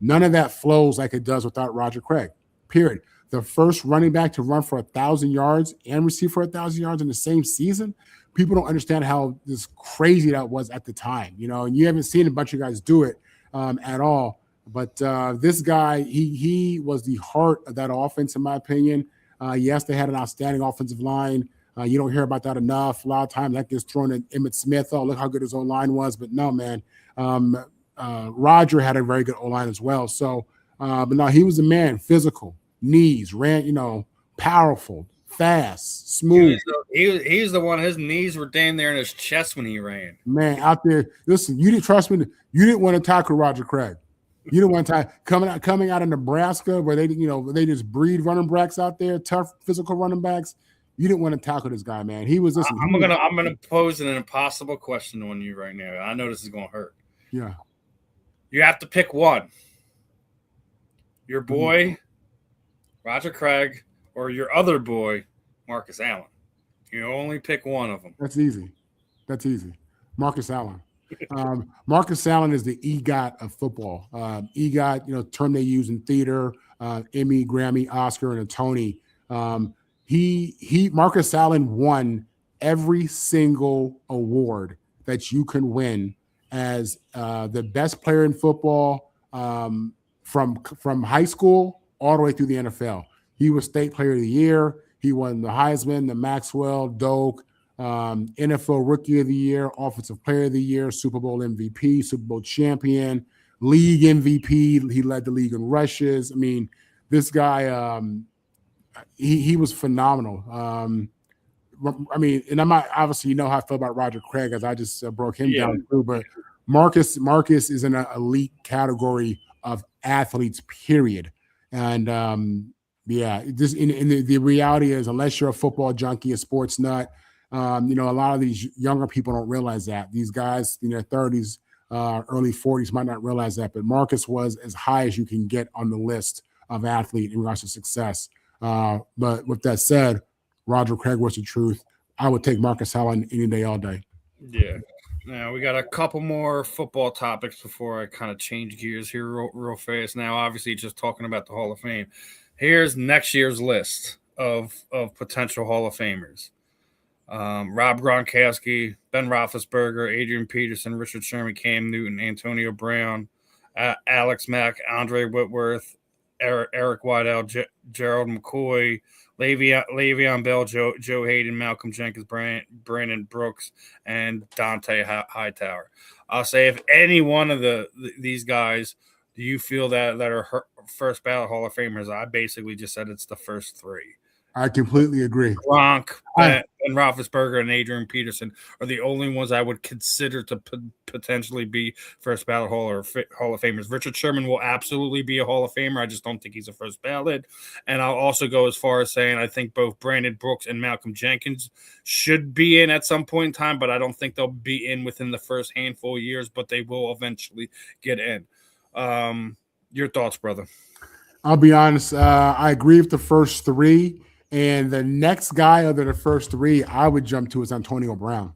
none of that flows like it does without Roger Craig, period. The first running back to run for 1,000 yards and receive for 1,000 yards in the same season. People don't understand how this crazy that was at the time, and you haven't seen a bunch of guys do it at all. But this guy, he was the heart of that offense, in my opinion. Yes, they had an outstanding offensive line. You don't hear about that enough. A lot of times that gets thrown at Emmitt Smith. Oh, look how good his O-line was. But no, man. Roger had a very good O-line as well. So, but no, he was a man, physical, knees, ran, powerful, fast, smooth. He's the one, his knees were damn there in his chest when he ran. Man, out there, listen, you didn't trust me. You didn't want to tackle Roger Craig. You didn't want to coming out of Nebraska where they just breed running backs out there, tough physical running backs. You didn't want to tackle this guy, man. He was. Listen, I'm gonna pose an impossible question on you right now. I know this is gonna hurt. Yeah. You have to pick one. Your boy, Roger Craig, or your other boy, Marcus Allen. You only pick one of them. That's easy. Marcus Allen. Marcus Allen is the EGOT of football. EGOT, term they use in theater, Emmy, Grammy, Oscar, and a Tony. Marcus Allen won every single award that you can win as the best player in football from high school all the way through the NFL. He was state player of the year. He won the Heisman, the Maxwell, Doak, NFL Rookie of the Year, Offensive Player of the Year, Super Bowl MVP, Super Bowl champion, league MVP. He led the league in rushes. I mean, this guy, he was phenomenal. I mean, and I'm not, obviously, how I feel about Roger Craig, as I just broke him down too, but Marcus is in an elite category of athletes, period. And just in the reality is, unless you're a football junkie, a sports nut, a lot of these younger people don't realize that. These guys in their 30s, early 40s might not realize that, but Marcus was as high as you can get on the list of athlete in regards to success. But with that said, Roger Craig was the truth. I would take Marcus Allen any day, all day. Yeah. Now, we got a couple more football topics before I kind of change gears here real fast. Now, obviously, just talking about the Hall of Fame. Here's next year's list of potential Hall of Famers. Rob Gronkowski, Ben Roethlisberger, Adrian Peterson, Richard Sherman, Cam Newton, Antonio Brown, Alex Mack, Andre Whitworth, Eric Weidl, Gerald McCoy, Le'Veon Bell, Joe Hayden, Malcolm Jenkins, Brandon Brooks, and Dante Hightower. I'll say, if any one of these guys do you feel that are first ballot Hall of Famers, I basically just said it's the first three. I completely agree. Gronk, Ben Roethlisberger, and Adrian Peterson are the only ones I would consider to potentially be first ballot Hall of Famers. Richard Sherman will absolutely be a Hall of Famer. I just don't think he's a first ballot. And I'll also go as far as saying I think both Brandon Brooks and Malcolm Jenkins should be in at some point in time, but I don't think they'll be in within the first handful of years, but they will eventually get in. Your thoughts, brother? I'll be honest. I agree with the first three. And the next guy other than the first three I would jump to is Antonio Brown.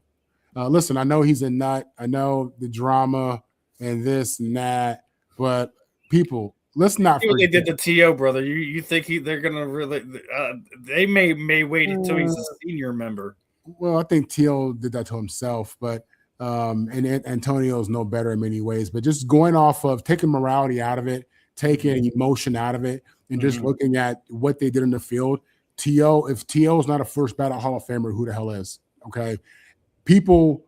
Listen, I know he's a nut. I know the drama and this and that, but people, let's not forget. They did the TO, brother. You think they're going to really they may wait until he's a senior member. Well, I think T.O. did that to himself, but and Antonio's no better in many ways. But just going off of taking morality out of it, taking emotion out of it, and just looking at what they did in the field. If T.O. is not a first ballot Hall of Famer, who the hell is? Okay. People,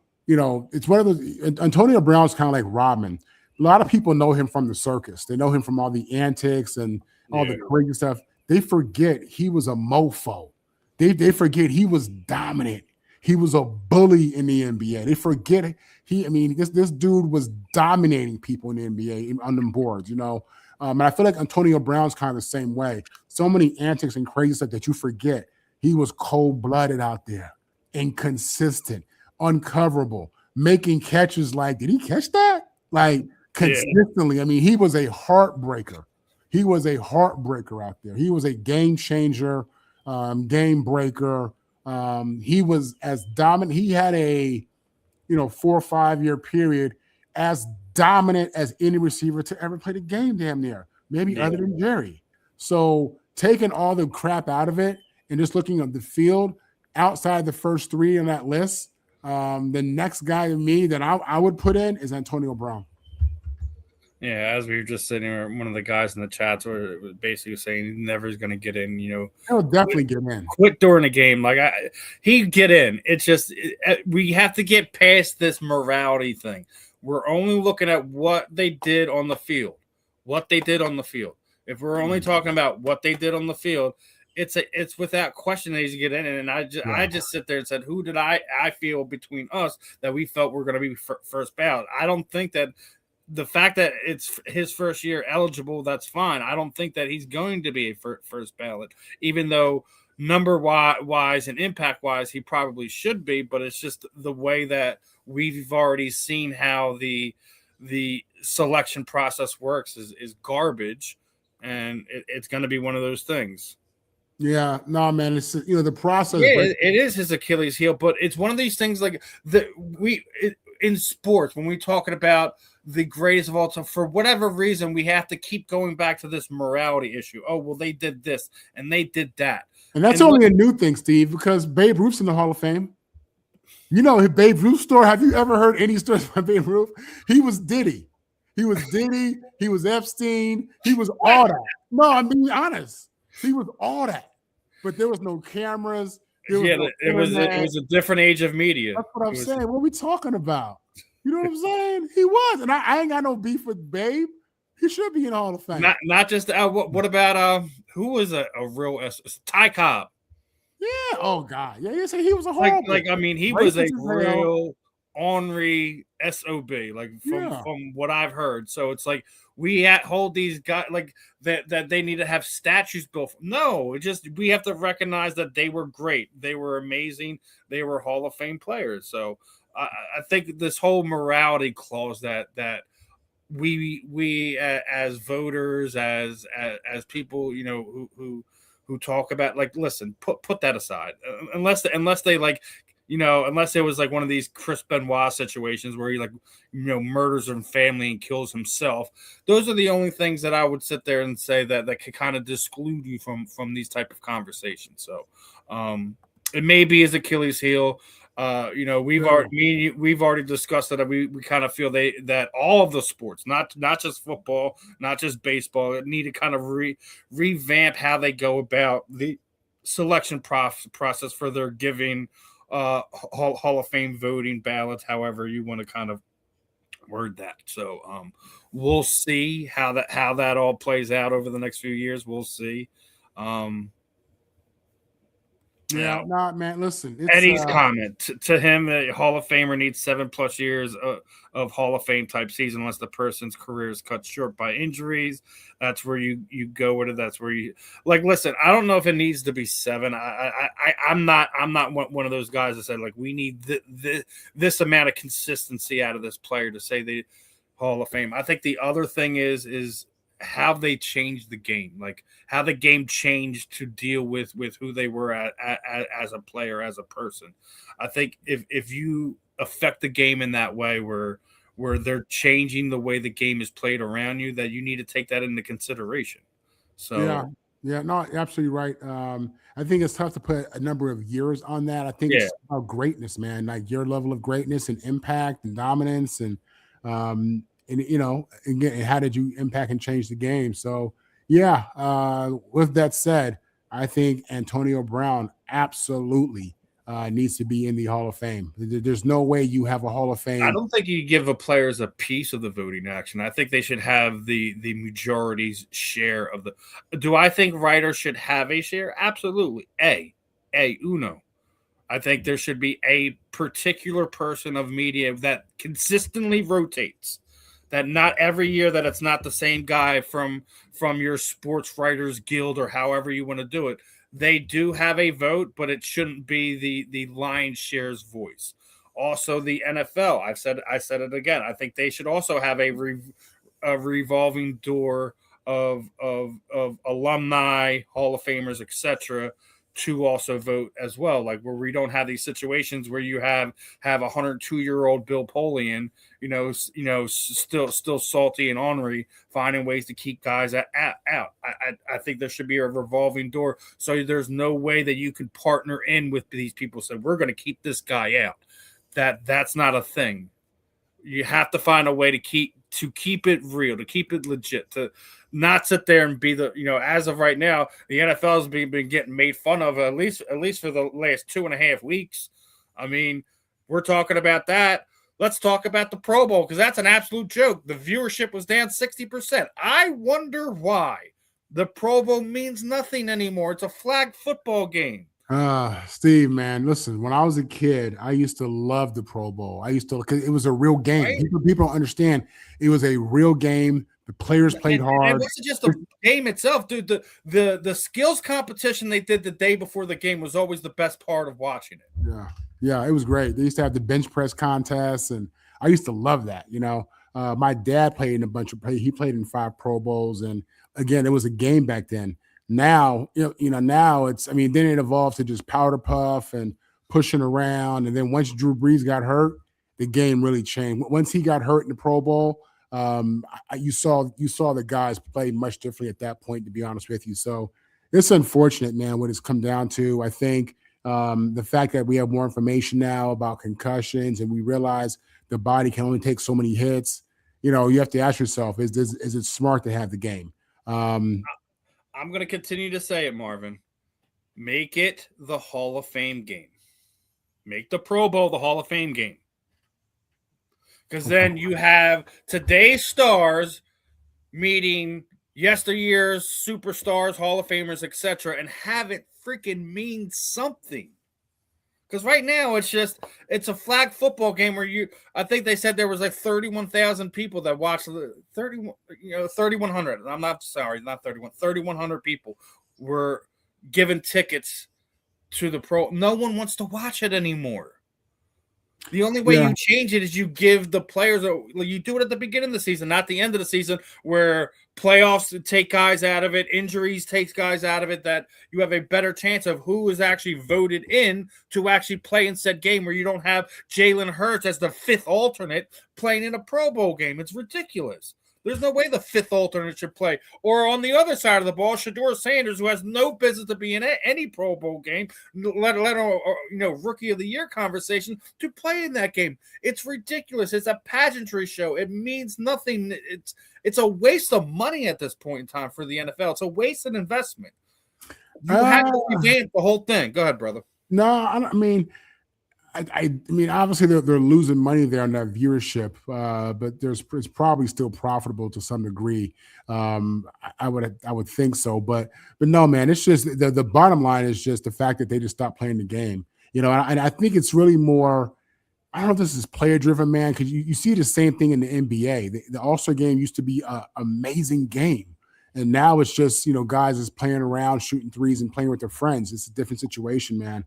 it's one of those. Antonio Brown's kind of like Rodman. A lot of people know him from the circus. They know him from all the antics and all the crazy stuff. They forget he was a mofo. They forget he was dominant. He was a bully in the NBA. They forget this dude was dominating people in the NBA on them boards, And I feel like Antonio Brown's kind of the same way. So many antics and crazy stuff that you forget. He was cold-blooded out there, inconsistent, uncoverable, making catches like, did he catch that? Like consistently. I mean, he was a heartbreaker. He was a heartbreaker out there. He was a game changer, game breaker. He was as dominant. He had a 4 or 5 year period as dominant as any receiver to ever play the game, damn near, maybe other than Jerry. So taking all the crap out of it and just looking at the field outside the first three on that list, the next guy to me that I would put in is Antonio Brown. Yeah, as we were just sitting here, one of the guys in the chats were basically saying he never is going to get in. He'll definitely get in. Quit during the game, he'd get in. It's just we have to get past this morality thing. We're only looking at what they did on the field. If we're only talking about what they did on the field, it's without question that he's get in. And I just sit there and said, who did I feel between us that we felt were going to be first ballot? I don't think that. The fact that it's his first year eligible, that's fine. I don't think that he's going to be a first ballot, even though number-wise and impact-wise he probably should be, but it's just the way that we've already seen how the selection process works is garbage, and it's going to be one of those things. Yeah, no, man, it's the process. Yeah, it is his Achilles heel, but it's one of these things like that in sports when we're talking about the greatest of all time, for whatever reason, we have to keep going back to this morality issue. Oh, well, they did this and they did that. And that's only a new thing, Steve, because Babe Ruth's in the Hall of Fame. Babe Ruth's story. Have you ever heard any stories about Babe Ruth? He was Diddy. He was Epstein. He was all that. No, I'm being honest. He was all that. But there was no cameras. It was a different age of media. That's what I'm saying. What are we talking about? You know what I'm saying? He was, and I ain't got no beef with Babe. He should be in the Hall of Fame. Not just what about who was a real Ty Cobb? Yeah. Oh God. Yeah. You say he was a horrible. He was a real ornery SOB. From what I've heard. So it's like we hold these guys like that they need to have statues built. No, we have to recognize that they were great. They were amazing. They were Hall of Fame players. So. I think this whole morality clause that we as voters, as people, who talk about, listen, put that aside. Unless they unless it was like one of these Chris Benoit situations where he murders her family and kills himself. Those are the only things that I would sit there and say that could kind of disclude you from these type of conversations. So it may be his Achilles heel. We've already discussed that we kind of feel that all of the sports, not just football, not just baseball, need to kind of revamp how they go about the selection process for their giving Hall of Fame voting ballots, however you want to kind of word that. So we'll see how that all plays out over the next few years. We'll see. Yeah, man. Listen, Eddie's comment to him: a Hall of Famer needs 7+ years of Hall of Fame type season, unless the person's career is cut short by injuries. That's where you go with it. That's where you listen. I don't know if it needs to be 7. I'm not one of those guys that said we need this amount of consistency out of this player to say the Hall of Fame. I think the other thing is how they changed the game, how the game changed to deal with who they were as a player, as a person. I think if you affect the game in that way where they're changing the way the game is played around you, that you need to take that into consideration. So yeah, no, absolutely right. I think it's tough to put a number of years on that. I think it's about greatness, man, your level of greatness and impact and dominance and again, how did you impact and change the game? So, with that said, I think Antonio Brown absolutely needs to be in the Hall of Fame. There's no way you have a Hall of Fame. I don't think you give the players a piece of the voting action. I think they should have the majority's share of the. Do I think writers should have a share? Absolutely. Uno. I think there should be a particular person of media that consistently rotates. That not every year that it's not the same guy from your sports writers guild or however you want to do it. They do have a vote, but it shouldn't be the lion's share's voice. Also, the NFL. I said it again. I think they should also have a revolving door of alumni, Hall of Famers, etc., to also vote as well. Like where we don't have these situations where you have a 102-year-old Bill Polian, still salty and ornery, finding ways to keep guys out. I think there should be a revolving door. So there's no way that you can partner in with these people. So we're going to keep this guy out. That's not a thing. You have to find a way to keep it real, to keep it legit, to not sit there and be the, as of right now, the NFL has been getting made fun of at least for the last 2.5 weeks. I mean, we're talking about that. Let's talk about the Pro Bowl because that's an absolute joke. The viewership was down 60%. I wonder why. The Pro Bowl means nothing anymore. It's a flag football game. Steve, man, listen, when I was a kid, I used to love the Pro Bowl. Because it was a real game. Right? People don't understand. It was a real game. The players played hard. It wasn't just the game itself, dude. The skills competition they did the day before the game was always the best part of watching it. Yeah, it was great. They used to have the bench press contests, and I used to love that. My dad played in a bunch of he played in 5 Pro Bowls, and again, it was a game back then. Now, now it's, then it evolved to just powder puff and pushing around. And then once Drew Brees got hurt, the game really changed. Once he got hurt in the Pro Bowl, you saw the guys play much differently at that point, to be honest with you. So it's unfortunate, man, what it's come down to. I think the fact that we have more information now about concussions and we realize the body can only take so many hits, you have to ask yourself, is it smart to have the game? I'm going to continue to say it, Marvin. Make it the Hall of Fame game. Make the Pro Bowl the Hall of Fame game. Because then you have today's stars meeting yesteryear's superstars, Hall of Famers, etc., and have it freaking mean something. Because right now it's a flag football game where I think they said there was like 31,000 people that watched 3,100. I'm not sorry, not 31. 3,100 people were given tickets to the Pro. No one wants to watch it anymore. The only way you change it is you give the players you do it at the beginning of the season, not the end of the season, where playoffs take guys out of it, injuries takes guys out of it, that you have a better chance of who is actually voted in to actually play in said game, where you don't have Jalen Hurts as the 5th alternate playing in a Pro Bowl game. It's ridiculous. There's no way the 5th alternate should play. Or on the other side of the ball, Shedeur Sanders, who has no business to be in any Pro Bowl game, let alone Rookie of the Year conversation, to play in that game. It's ridiculous. It's a pageantry show. It means nothing. It's a waste of money at this point in time for the NFL. It's a wasted investment. You have to revamp the whole thing. Go ahead, brother. No, I mean, obviously they're losing money there on that viewership, but it's probably still profitable to some degree. I would think so, but no, man, it's just the bottom line is just the fact that they just stopped playing the game. And I think it's really more. I don't know if this is player driven, man, because you see the same thing in the NBA. The All-Star game used to be an amazing game, and now it's just guys is playing around, shooting threes, and playing with their friends. It's a different situation, man.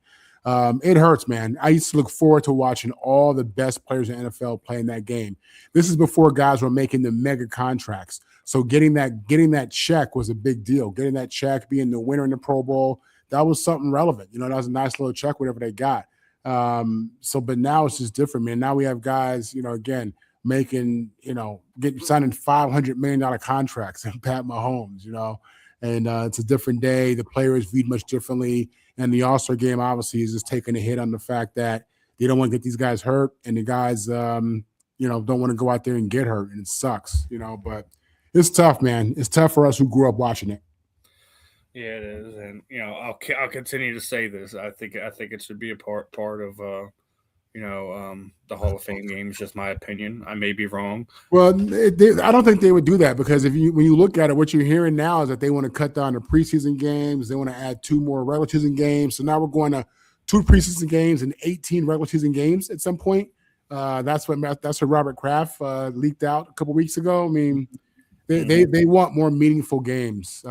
It hurts, man. I used to look forward to watching all the best players in the NFL playing that game. This is before guys were making the mega contracts. So getting that check was a big deal. Getting that check, being the winner in the Pro Bowl, that was something relevant. That was a nice little check, whatever they got. But now it's just different, man. Now we have guys, again, making, signing $500 million contracts and Pat Mahomes, and it's a different day. The players viewed much differently. And the All-Star game obviously is just taking a hit on the fact that they don't want to get these guys hurt, and the guys, don't want to go out there and get hurt, and it sucks, But it's tough, man. It's tough for us who grew up watching it. Yeah, it is, and I'll continue to say this. I think it should be a part of the Hall of Fame games. Just my opinion. I may be wrong. Well, I don't think they would do that because when you look at it, what you're hearing now is that they want to cut down the preseason games. They want to add 2 more regular season games. So now we're going to 2 preseason games and 18 regular season games at some point. That's what Robert Kraft leaked out a couple weeks ago. I mean, they want more meaningful games,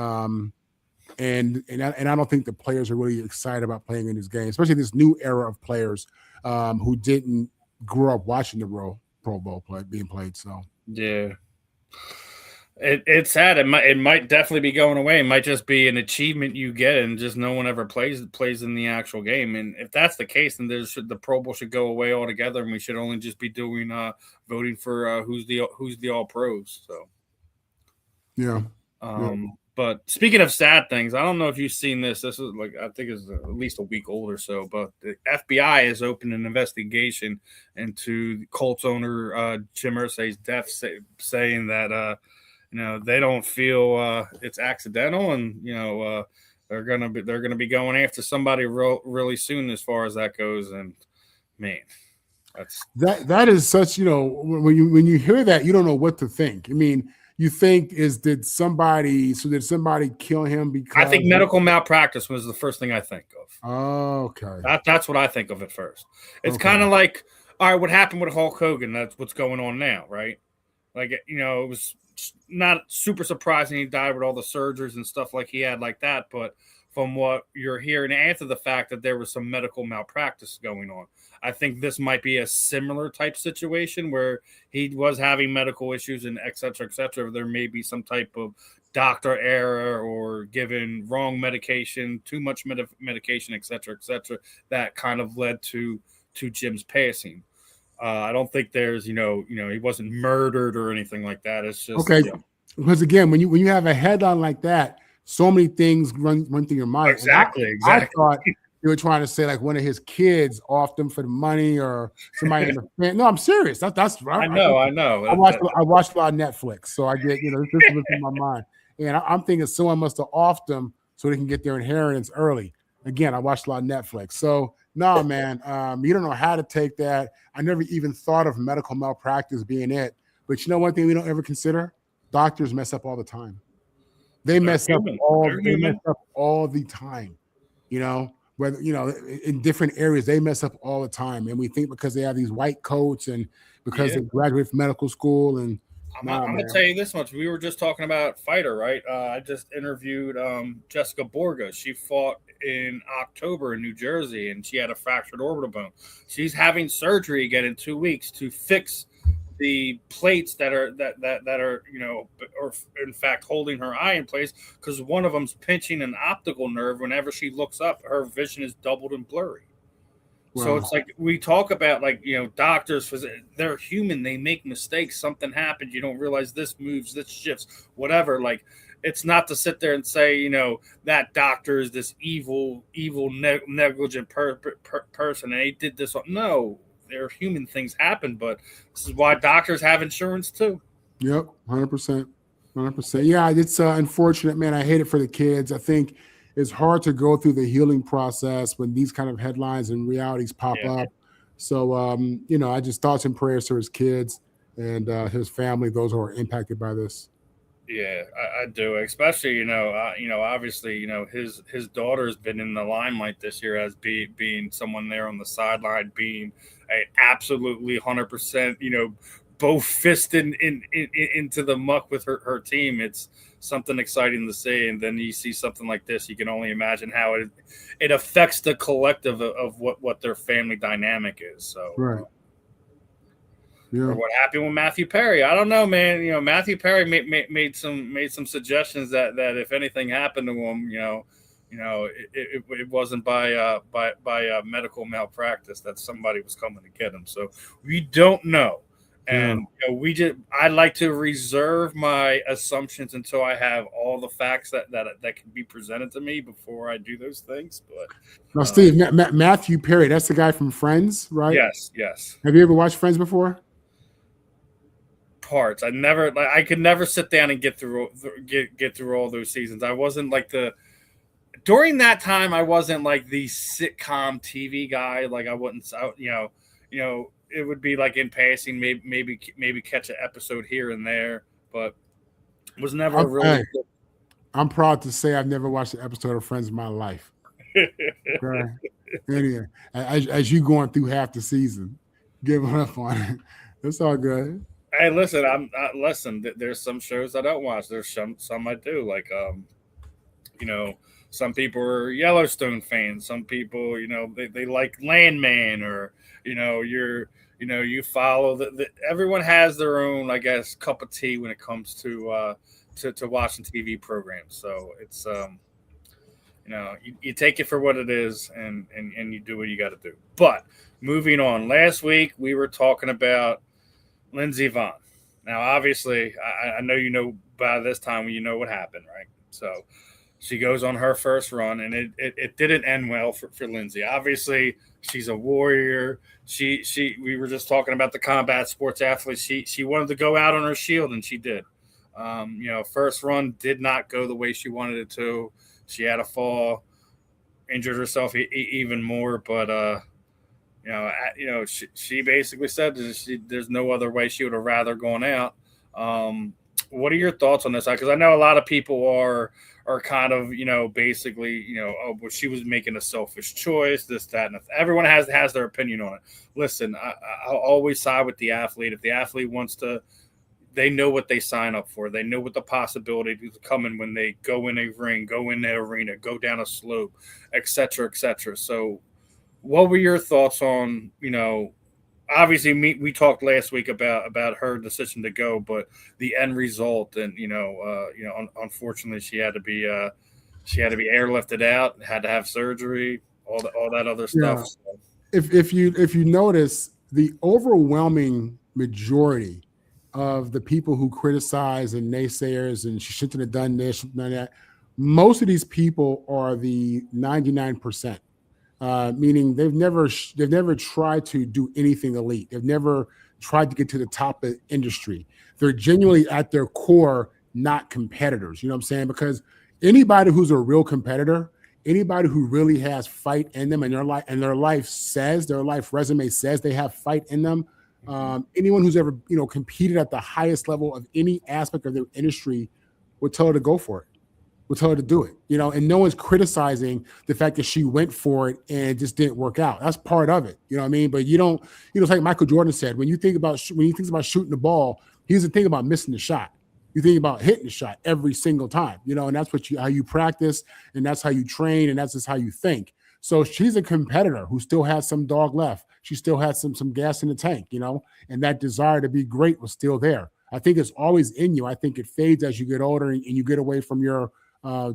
and I don't think the players are really excited about playing in these games, especially this new era of players who didn't grow up watching the Pro Bowl being played. So yeah, it's sad. It might definitely be going away. It might just be an achievement you get, and just no one ever plays in the actual game. And if that's the case, then the Pro Bowl should go away altogether, and we should only just be doing voting for who's the All Pros. So yeah. But speaking of sad things, I don't know if you've seen this. This is I think it's at least a week old or so. But the FBI has opened an investigation into Colts owner Jim Irsay's death, saying that they don't feel it's accidental, and they're gonna be going after somebody really soon as far as that goes. And man, that is such when you hear that, you don't know what to think. I mean, you think did somebody kill him because I think medical malpractice was the first thing I think of. Oh, okay. That's what I think of at first. It's kind of like, all right, what happened with Hulk Hogan? That's what's going on now, right? It was not super surprising he died with all the surgeries and stuff like he had like that, but from what you're hearing after the fact that there was some medical malpractice going on. I think this might be a similar type situation where he was having medical issues and et cetera. There may be some type of doctor error or given wrong medication, too much medication, et cetera, that kind of led to Jim's passing. I don't think there's, he wasn't murdered or anything like that. It's just okay. Because again, when you have a headline like that, so many things run through your mind. Exactly. I thought you were trying to say like one of his kids offed him for the money or somebody in the family. No, I'm serious. That's right. I know. I watched a lot of Netflix, so I get this was in my mind, and I'm thinking someone must have offed them so they can get their inheritance early. Again, I watched a lot of Netflix, so no, man, you don't know how to take that. I never even thought of medical malpractice being it, but one thing we don't ever consider: doctors mess up all the time. They mess up all the time, whether, in different areas, they mess up all the time. And we think because they have these white coats and because they graduated from medical school. And I'm going to tell you this much. We were just talking about fighter, right? I just interviewed Jessica Borga. She fought in October in New Jersey, and she had a fractured orbital bone. She's having surgery again in 2 weeks to fix the plates that are or in fact holding her eye in place, because one of them's pinching an optical nerve. Whenever she looks up, her vision is doubled and blurry. Wow. So it's like we talk about doctors, they're human, they make mistakes, something happens, you don't realize this moves, this shifts, whatever. It's not to sit there and say that doctor is this evil negligent person and he did this. No, they're human, things happen, but this is why doctors have insurance too. Yep, 100%. Yeah, it's unfortunate, man. I hate it for the kids. I think it's hard to go through the healing process when these kind of headlines and realities pop up. So, I just thoughts and prayers to his kids and his family, those who are impacted by this. Yeah, I do. Especially, obviously, his daughter has been in the limelight this year as being someone there on the sideline, being a absolutely 100%, both fisted into the muck with her team. It's something exciting to see. And then you see something like this, you can only imagine how it affects the collective of what their family dynamic is. So, right. Yeah. Or what happened with Matthew Perry? I don't know, man. Matthew Perry made some suggestions that if anything happened to him, it wasn't by medical malpractice, that somebody was coming to get him. So we don't know, and I like to reserve my assumptions until I have all the facts that can be presented to me before I do those things. But now, Steve, Matthew Perry, that's the guy from Friends, right? Yes. Have you ever watched Friends before? Parts. I could never sit down and get through all those seasons. I wasn't like the during that time, I wasn't like the sitcom TV guy. Like I wouldn't, it would be like in passing, maybe catch an episode here and there, but was never really. Hey, I'm proud to say I've never watched an episode of Friends in my life. Okay. Anyway, as you going through half the season, giving up on it. It's all good. Hey, listen, listen. There's some shows I don't watch. There's some I do. Like you know, some people are Yellowstone fans. Some people, they like Landman, or you follow everyone has their own, I guess, cup of tea when it comes to watching TV programs. So it's you take it for what it is, and you do what you got to do. But moving on, last week we were talking about Lindsey Vonn. Now, obviously, I know by this time you know what happened, right? So she goes on her first run, and it didn't end well for Lindsey. Obviously, she's a warrior. We were just talking about the combat sports athlete. She wanted to go out on her shield, and she did. First run did not go the way she wanted it to. She had a fall, injured herself even more, but she basically said there's no other way she would have rather gone out. What are your thoughts on this? Because I know a lot of people are kind of, basically, oh, well, she was making a selfish choice, this, that, and everyone has their opinion on it. Listen, I'll always side with the athlete. If the athlete wants to, they know what they sign up for. They know what the possibility is coming when they go in a ring, go in the arena, go down a slope, et cetera, et cetera. So what were your thoughts on, obviously we talked last week about her decision to go, but the end result, and unfortunately she had to be airlifted out, had to have surgery, all that other stuff. Yeah. So. If you notice, the overwhelming majority of the people who criticize and naysayers and she shouldn't have done this, none of that, most of these people are the 99%. Meaning they've never tried to do anything elite. They've never tried to get to the top of the industry. They're genuinely at their core not competitors. You know what I'm saying? Because anybody who's a real competitor, anybody who really has fight in them, and their life resume says they have fight in them. Anyone who's ever competed at the highest level of any aspect of their industry would tell her to go for it. Would tell her to do it, and no one's criticizing the fact that she went for it and it just didn't work out. That's part of it, you know what I mean? But it's like Michael Jordan said, when you think about shooting the ball, he doesn't think about missing the shot. You think about hitting the shot every single time, and that's how you practice, and that's how you train, and that's just how you think. So she's a competitor who still has some dog left. She still has some gas in the tank, and that desire to be great was still there. I think it's always in you. I think it fades as you get older and you get away from your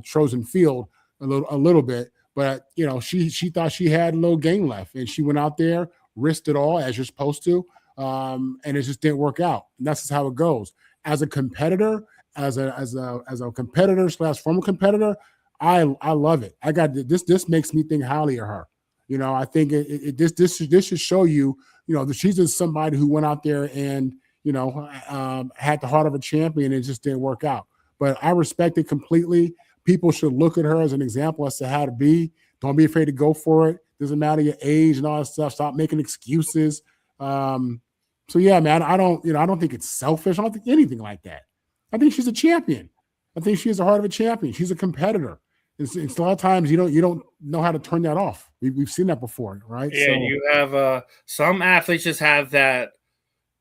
chosen field a little bit, but she thought she had a little game left, and she went out there, risked it all as you're supposed to, and it just didn't work out. And that's just how it goes. As a competitor, as a competitor / former competitor, I love it. I got this. This makes me think highly of her. I think this should show you, that she's just somebody who went out there and had the heart of a champion, and it just didn't work out. But I respect it completely. People should look at her as an example as to how to be. Don't be afraid to go for it. Doesn't matter your age and all that stuff. Stop making excuses. So yeah, man, I don't think it's selfish. I don't think anything like that. I think she's a champion. I think she has the heart of a champion. She's a competitor. It's a lot of times you don't know how to turn that off. We've seen that before, right? Yeah, so, you have some athletes just have that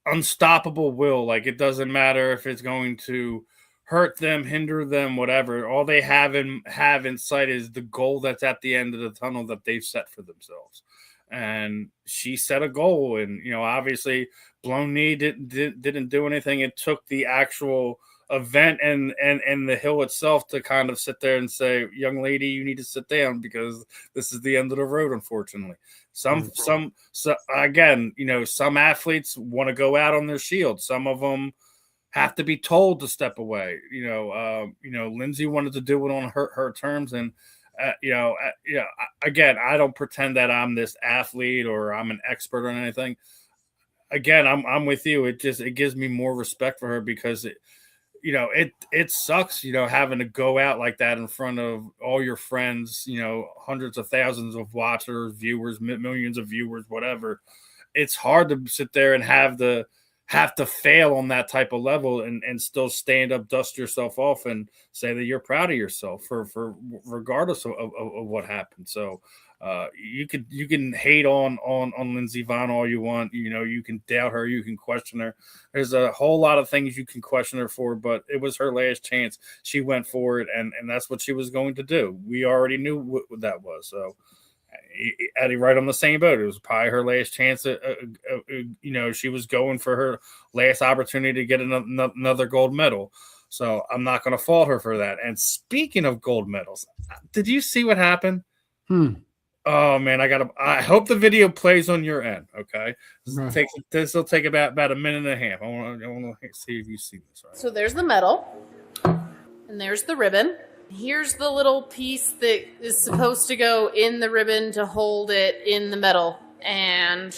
unstoppable will. Like it doesn't matter if it's going to hurt them, hinder them, whatever. All they have in sight is the goal that's at the end of the tunnel that they've set for themselves. And she set a goal, and obviously, blown knee didn't do anything. It took the actual event and the hill itself to kind of sit there and say, "Young lady, you need to sit down because this is the end of the road." Unfortunately, some again, some athletes want to go out on their shield. Some of them have to be told to step away. Lindsey wanted to do it on her terms, and again, I don't pretend that I'm this athlete or I'm an expert on anything. Again, I'm with you. It gives me more respect for her because it sucks, having to go out like that in front of all your friends, hundreds of thousands of watchers, viewers, millions of viewers, whatever. It's hard to sit there and have to fail on that type of level and still stand up, dust yourself off, and say that you're proud of yourself for regardless of what happened. So you can hate on Lindsey Vonn all you want. You can doubt her, you can question her. There's a whole lot of things you can question her for, but it was her last chance. She went for it, and that's what she was going to do. We already knew what that was. So Eddie, right on the same boat. It was probably her last chance. She was going for her last opportunity to get another gold medal. So I'm not going to fault her for that. And speaking of gold medals, did you see what happened? Oh man, I hope the video plays on your end. Okay, this will take about a minute and a half. I want to see if you see this. Right. So there's the medal, and there's the ribbon. Here's the little piece that is supposed to go in the ribbon to hold it in the medal. And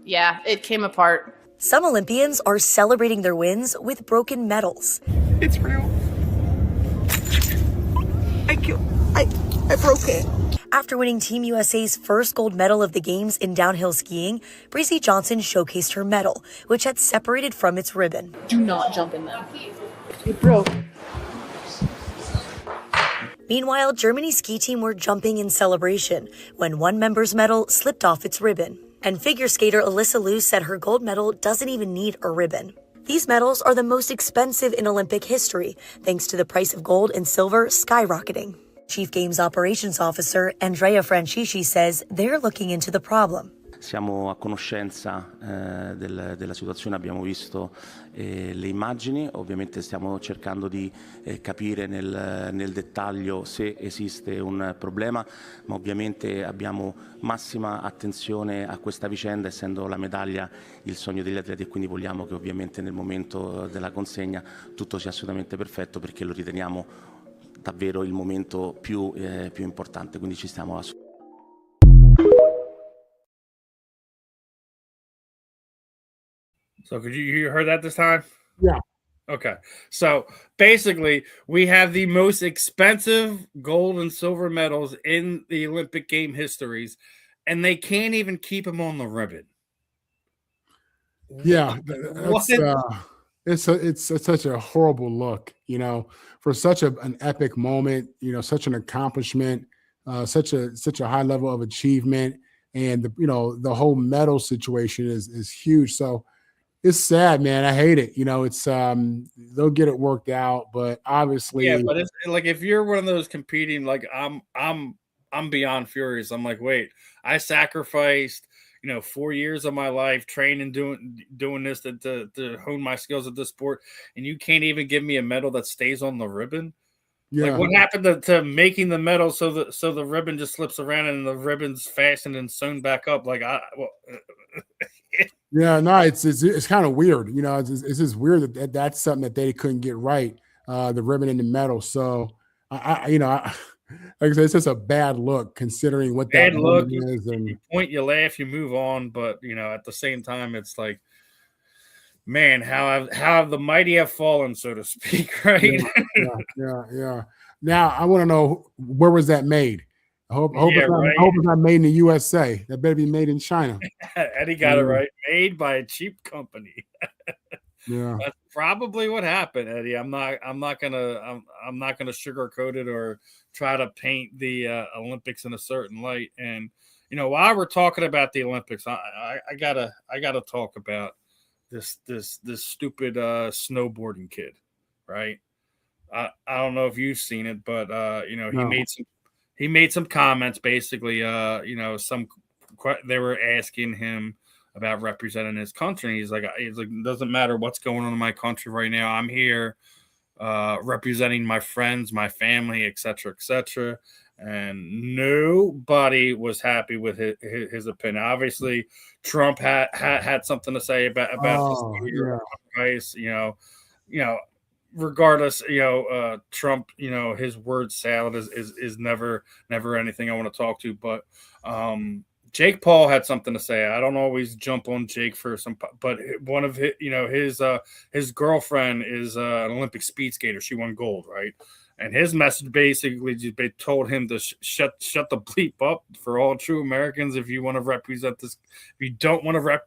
yeah, it came apart. Some Olympians are celebrating their wins with broken medals. It's real. I broke it. After winning Team USA's first gold medal of the games in downhill skiing, Breezy Johnson showcased her medal, which had separated from its ribbon. Do not jump in them. It broke. Meanwhile, Germany's ski team were jumping in celebration when one member's medal slipped off its ribbon. And figure skater Alyssa Liu said her gold medal doesn't even need a ribbon. These medals are the most expensive in Olympic history, thanks to the price of gold and silver skyrocketing. Chief Games Operations Officer Andrea Francisci says they're looking into the problem. Siamo a conoscenza della situazione, abbiamo visto le immagini, ovviamente stiamo cercando di capire nel dettaglio se esiste un problema, ma ovviamente abbiamo massima attenzione a questa vicenda, essendo la medaglia il sogno degli atleti, e quindi vogliamo che ovviamente nel momento della consegna tutto sia assolutamente perfetto, perché lo riteniamo davvero il momento più importante, quindi ci stiamo So you heard that this time? Yeah. Okay. So basically, we have the most expensive gold and silver medals in the Olympic game histories, and they can't even keep them on the ribbon. Yeah, it's such a horrible look, for such an epic moment, such an accomplishment, such a high level of achievement, and the whole medal situation is huge. So it's sad, man. I hate it. It's they'll get it worked out, but obviously, yeah. But it's like if you're one of those competing, like I'm beyond furious. I'm like, wait, I sacrificed 4 years of my life training, doing this to hone my skills at this sport, and you can't even give me a medal that stays on the ribbon. Yeah. Like what happened to making the medal so the ribbon just slips around and the ribbon's fastened and sewn back up? Yeah, no, it's kind of weird. It's just weird that's something that they couldn't get right, the ribbon and the medal. So like I said, it's just a bad look considering what that look is. And you point, you laugh, you move on, but at the same time, it's like, man, how have the mighty have fallen, so to speak, right? Yeah. Now I want to know, where was that made? I hope it's not made in the USA. That better be made in China. Eddie got it right. Made by a cheap company. Yeah, that's probably what happened, Eddie. I'm not gonna sugarcoat it or try to paint the Olympics in a certain light. And while we're talking about the Olympics, I gotta talk about this stupid snowboarding kid, right? I don't know if you've seen it, but he made some comments. Basically, they were asking him about representing his country. He's like, it doesn't matter what's going on in my country right now. I'm here representing my friends, my family, etc., etc. And nobody was happy with his opinion. Obviously, Trump had something to say about this. Regardless, Trump, his word salad is never anything I want to talk to. But Jake Paul had something to say. I don't always jump on Jake for some, but one of his girlfriend is an Olympic speed skater. She won gold, right? And his message basically just told him to shut the bleep up for all true Americans. If you want to represent this, if you don't want to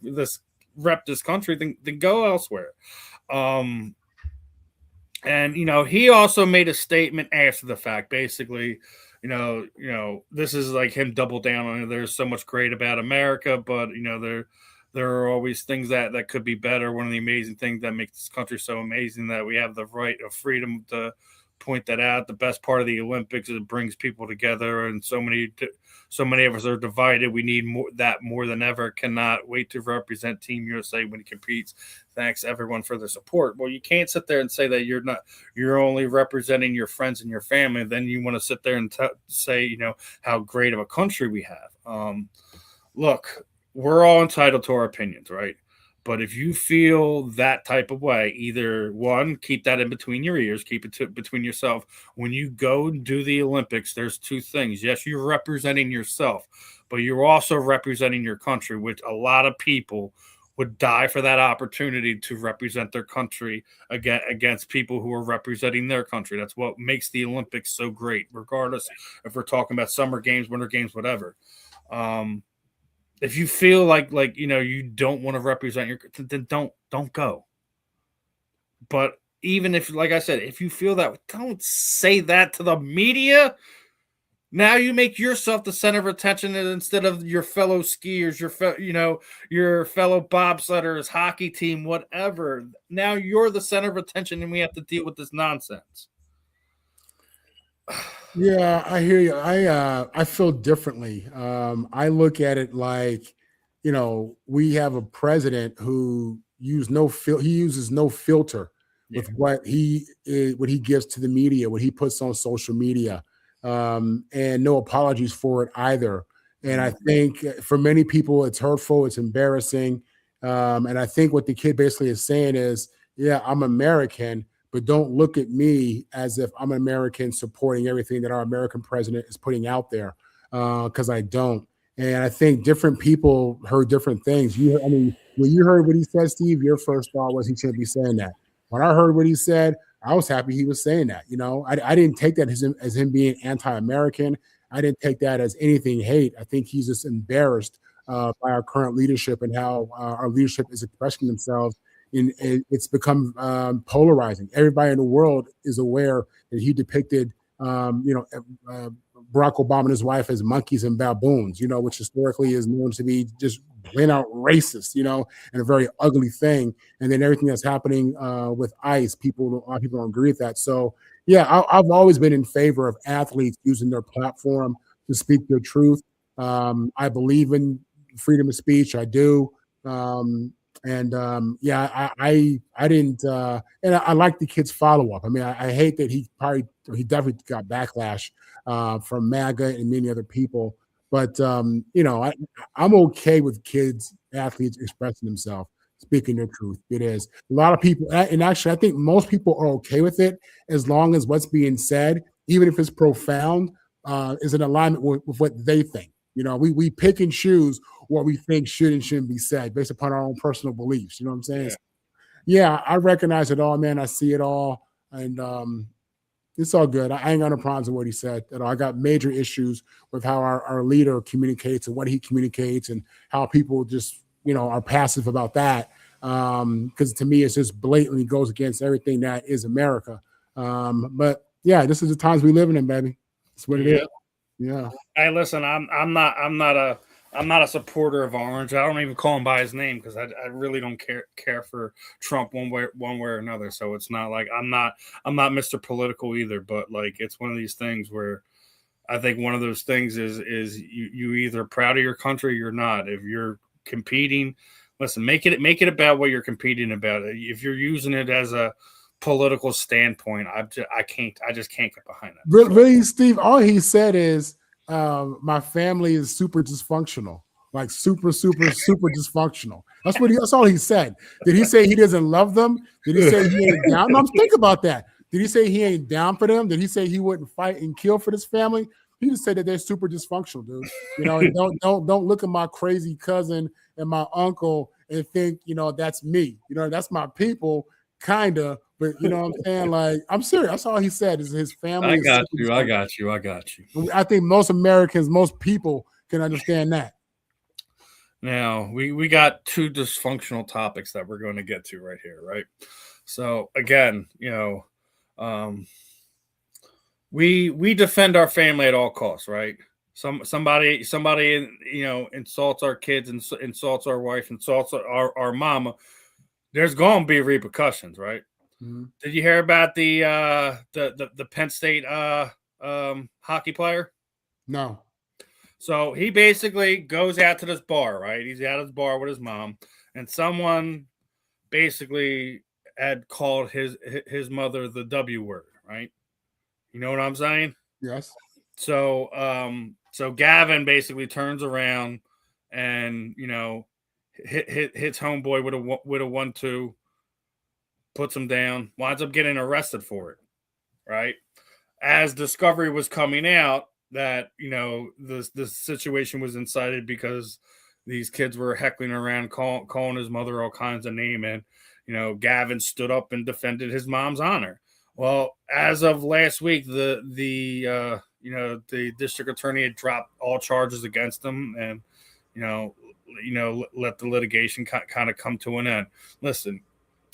rep this country, then go elsewhere. And he also made a statement after the fact, basically. This is like him double down on it. There's so much great about America, but there are always things that could be better. One of the amazing things that makes this country so amazing that we have the right of freedom to point that out. The best part of the Olympics is it brings people together, and so many of us are divided. We need more than ever. Cannot wait to represent Team USA when it competes. Thanks everyone for the support. Well, you can't sit there and say that you're only representing your friends and your family. Then you want to sit there and say, how great of a country we have. Look, we're all entitled to our opinions, right? But if you feel that type of way, either one, keep that in between your ears, keep it between yourself. When you go and do the Olympics, there's two things. Yes, you're representing yourself, but you're also representing your country, which a lot of people would die for that opportunity to represent their country against people who are representing their country. That's what makes the Olympics so great, regardless if we're talking about summer games, winter games, whatever. If you feel like you don't want to represent your, then don't go. But even if, like I said, if you feel that, don't say that to the media. Now you make yourself the center of attention instead of your fellow skiers, your fellow bobsledders, hockey team, whatever. Now you're the center of attention, and we have to deal with this nonsense. Yeah, I hear you. I feel differently. I look at it like, we have a president who uses no filter with what he gives to the media, what he puts on social media, and no apologies for it either. And I think for many people, it's hurtful, it's embarrassing. And I think what the kid basically is saying is, yeah, I'm American, but don't look at me as if I'm an American supporting everything that our American president is putting out there, because I don't. And I think different people heard different things. When you heard what he said, Steve, your first thought was he shouldn't be saying that. When I heard what he said, I was happy he was saying that. I didn't take that as him being anti-American. I didn't take that as anything hate. I think he's just embarrassed by our current leadership and how our leadership is expressing themselves. It's become polarizing. Everybody in the world is aware that he depicted, Barack Obama and his wife as monkeys and baboons, which historically is known to be just plain out racist, and a very ugly thing. And then everything that's happening with ICE, a lot of people don't agree with that. So, yeah, I've always been in favor of athletes using their platform to speak their truth. I believe in freedom of speech. I do. I didn't, and I like the kid's follow up. I mean, I hate that he definitely got backlash from MAGA and many other people. But I'm okay with athletes expressing themselves, speaking their truth. It is a lot of people, and actually, I think most people are okay with it as long as what's being said, even if it's profound, is in alignment with what they think. We pick and choose what we think should and shouldn't be said based upon our own personal beliefs. You know what I'm saying? Yeah, I recognize it all, man. I see it all. And it's all good. I ain't got no problems with what he said at all. I got major issues with how our leader communicates and what he communicates and how people just, are passive about that. Because to me, it's just blatantly goes against everything that is America. But yeah, this is the times we live in, baby. That's what it is. Yeah. Hey, listen, I'm not a supporter of Orange. I don't even call him by his name because I really don't care for Trump one way or another. So it's not like I'm not Mr. Political either. But like it's one of these things where I think one of those things is you either proud of your country or you're not. If you're competing, listen, make it about what you're competing about. If you're using it as a political standpoint, I just can't get behind that. Really, Steve, all he said is my family is super dysfunctional, like super dysfunctional. That's all he said. Did he say he doesn't love them? Did he say he ain't down? No, think about that. Did he say he ain't down for them? Did he say he wouldn't fight and kill for this family? He just said that they're super dysfunctional, dude. You know, and don't look at my crazy cousin and my uncle and think, you know, that's me. You know, that's my people, kinda. But you know what I'm saying? Like, I'm serious. That's all he said is his family. I is got super you. I dysfunctional. got you. I got you. I think most Americans, most people can understand that. Now we got two dysfunctional topics that we're going to get to right here, right? So again, you know, we defend our family at all costs, right? Somebody you know insults our kids, insults our wife, insults our mama. There's going to be repercussions, right? Mm-hmm. Did you hear about the Penn State hockey player? No. So he basically goes out to this bar, right? He's at his bar with his mom, and someone basically had called his mother the W word, right? You know what I'm saying? Yes. So so Gavin basically turns around and, you know, hits homeboy with a 1-2, puts him down, winds up getting arrested for it, right? As discovery was coming out that, you know, the situation was incited because these kids were heckling around, calling his mother all kinds of names, and, you know, Gavin stood up and defended his mom's honor. Well, as of last week, the you know, the district attorney had dropped all charges against him, and you know, let the litigation kind of come to an end. Listen,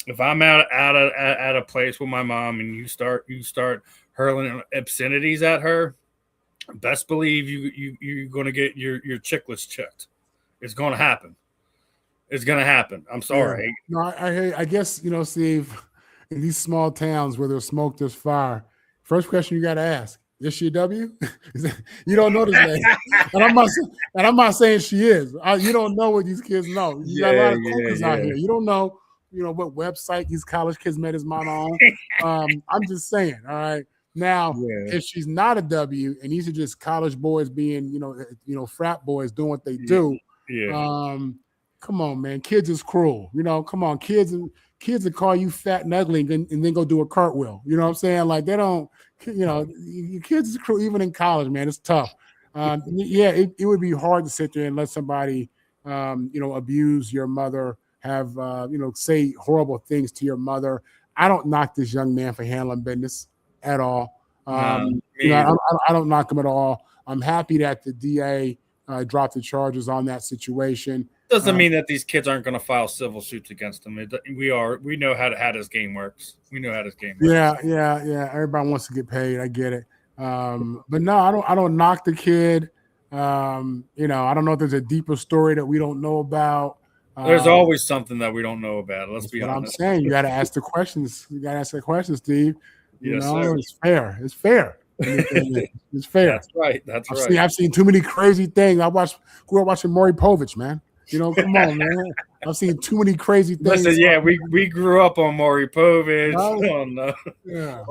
if I'm at a place with my mom and you start hurling obscenities at her, best believe you're going to get your chicklets checked. It's going to happen. It's going to happen. I'm sorry. Yeah. No, I guess, you know, Steve, in these small towns where there's smoke, there's fire. First question you got to ask: is she a W? You don't know this lady, and I'm not saying she is. You don't know what these kids know. You got a lot of cougars out here. You don't know, you know, what website these college kids met his mama on. I'm just saying. All right. Now, if she's not a W, and these are just college boys being, you know, frat boys doing what they do. Come on, man. Kids is cruel. You know, come on, kids will call you fat and ugly and then go do a cartwheel. You know what I'm saying? Like, they don't, you know, your kids is cruel even in college, man. It's tough. It would be hard to sit there and let somebody, you know, abuse your mother, have, you know, say horrible things to your mother. I don't knock this young man for handling business at all. You know, I don't knock him at all. I'm happy that the DA dropped the charges on that situation. Doesn't mean that these kids aren't going to file civil suits against him. We know how this game works. We know how this game works. Yeah. Everybody wants to get paid. I get it. But no, I don't knock the kid. You know, I don't know if there's a deeper story that we don't know about. There's always something that we don't know about. Let's be honest. I'm saying you got to ask the questions. You got to ask the questions, Steve. You know, sir. It's fair. It's fair. It's fair. That's right. I've seen too many crazy things. Grew up watching Maury Povich, man. You know, come on, man. I've seen too many crazy things. Listen, we grew up on Maury Povich. Yeah.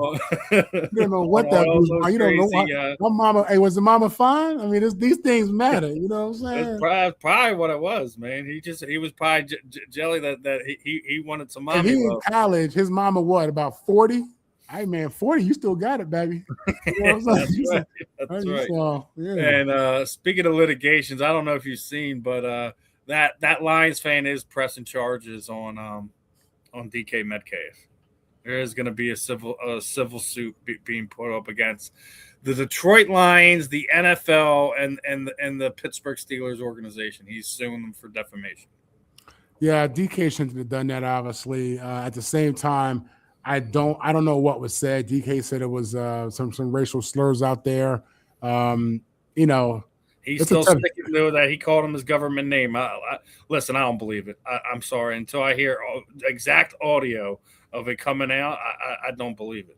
You don't know what that was. You don't know what mama. Hey, was the mama fine? I mean, these things matter. You know what I'm saying? That's probably what it was, man. He was probably jelly that he wanted some mommy. And he in college. His mama what, about 40? Hey man, 40, you still got it, baby. You know what I'm saying? That's right. So, yeah. And speaking of litigations, I don't know if you've seen, but that Lions fan is pressing charges on DK Metcalf. There is going to be a civil suit being put up against the Detroit Lions, the NFL, and the Pittsburgh Steelers organization. He's suing them for defamation. Yeah, DK shouldn't have done that. Obviously, at the same time, I don't know what was said. DK said it was some racial slurs out there. You know, he's still sticking to that. He called him his government name. Listen, I don't believe it. I'm sorry. Until I hear exact audio of it coming out, I don't believe it.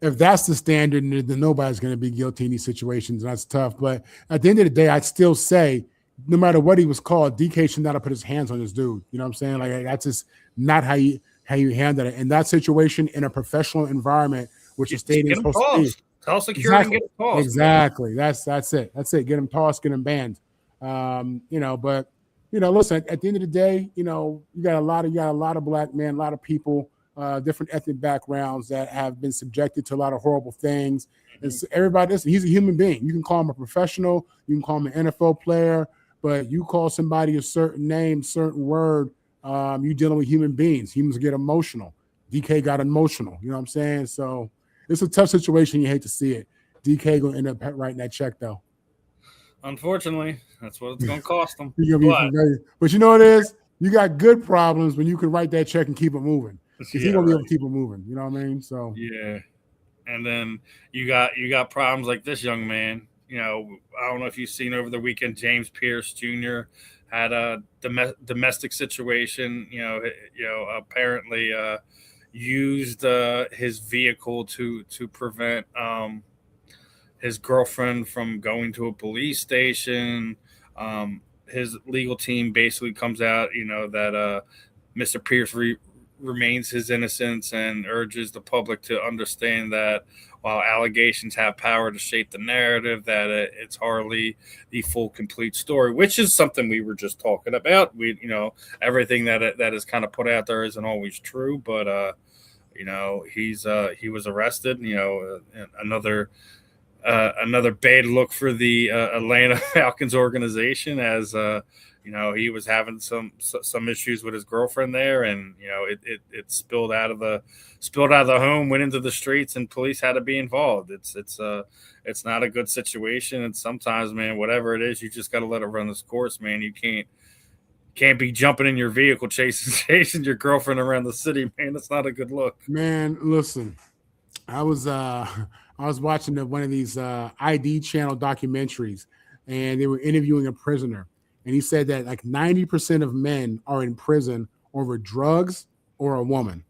If that's the standard, then nobody's going to be guilty in these situations. That's tough. But at the end of the day, I'd still say, no matter what he was called, DK should not have put his hands on this dude. You know what I'm saying? Like, that's just not how you handle it. In that situation, in a professional environment, which the stadium is supposed to be. Tell security and get him tossed. Exactly. That's it. That's it. Get him tossed, get him banned. You know, but you know, listen, at the end of the day, you know, you got a lot of black men, a lot of people different ethnic backgrounds that have been subjected to a lot of horrible things. And so everybody, listen, he's a human being. You can call him a professional, you can call him an NFL player, but you call somebody a certain name, certain word, you're dealing with human beings. Humans get emotional. DK got emotional. You know what I'm saying? So it's a tough situation. You hate to see it. DK going to end up writing that check, though. Unfortunately, that's what it's going to cost him. But you know what it is? You got good problems when you can write that check and keep it moving. Because he's going to be able to keep it moving. You know what I mean? So yeah. And then you got problems like this young man. You know, I don't know if you've seen over the weekend, James Pierce Jr. had a domestic situation. You know, apparently used his vehicle to prevent his girlfriend from going to a police station. His legal team basically comes out, you know, that Mr. Pierce remains his innocence and urges the public to understand that while allegations have power to shape the narrative, that it's hardly the full, complete story, which is something we were just talking about. You know, everything that is kind of put out there isn't always true, but you know, he was arrested. You know, another bad look for the Atlanta Falcons organization, as you know, he was having some issues with his girlfriend there, and you know, it spilled out of the home, went into the streets, and police had to be involved. It's not a good situation, and sometimes, man, whatever it is, you just got to let it run its course, man. You can't be jumping in your vehicle chasing your girlfriend around the city, man. That's not a good look. Man, listen, I was watching one of these ID channel documentaries, and they were interviewing a prisoner, and he said that like 90% of men are in prison over drugs or a woman.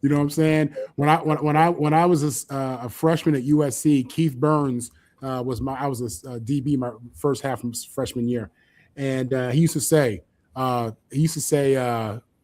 You know what I'm saying? When I was a freshman at USC, Keith Burns I was a DB my first half of freshman year, and he used to say,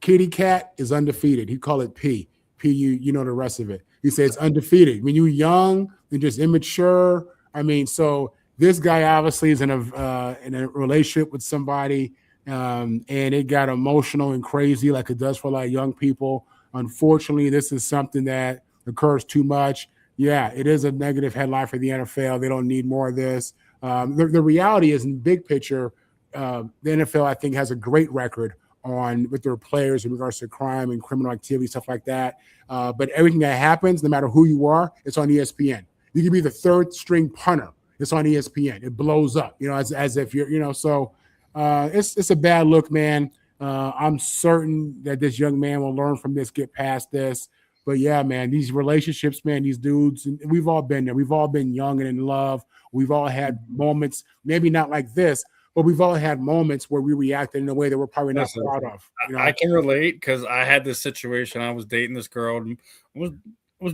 kitty cat is undefeated. He'd call it P. You know the rest of it. He said it's undefeated. When you're young and just immature, I mean, so this guy obviously is in a relationship with somebody, and it got emotional and crazy like it does for a lot of young people. Unfortunately, this is something that occurs too much. Yeah, it is a negative headline for the NFL. They don't need more of this. The reality is, in big picture, the NFL, I think, has a great record with their players in regards to crime and criminal activity, stuff like that. But everything that happens, no matter who you are, it's on ESPN. You can be the third string punter. It's on ESPN. It blows up, you know, as if you're, you know, so it's a bad look, man. I'm certain that this young man will learn from this, get past this. But yeah, man, these relationships, man, these dudes, and we've all been there. We've all been young and in love. We've all had moments, maybe not like this, but we've all had moments where we reacted in a way that we're probably not proud of. You know? I can relate because I had this situation. I was dating this girl and was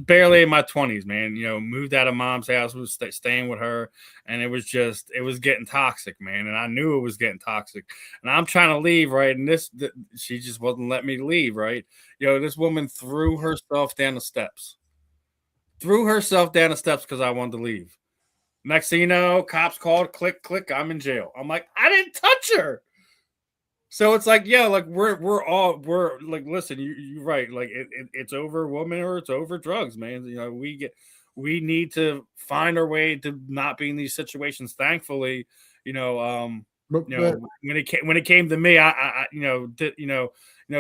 barely in my 20s, man. You know, moved out of mom's house, was staying with her, and it was getting toxic, man. And I knew it was getting toxic. And I'm trying to leave, right? And she just wasn't letting me leave, right? You know, this woman threw herself down the steps because I wanted to leave. Next thing you know, cops called, click, I'm in jail. I'm like, I didn't touch her. So it's like, yeah, like we're like, listen, you're right. Like it's over a woman or it's over drugs, man. You know, we need to find our way to not be in these situations. Thankfully, you know, when it came to me, I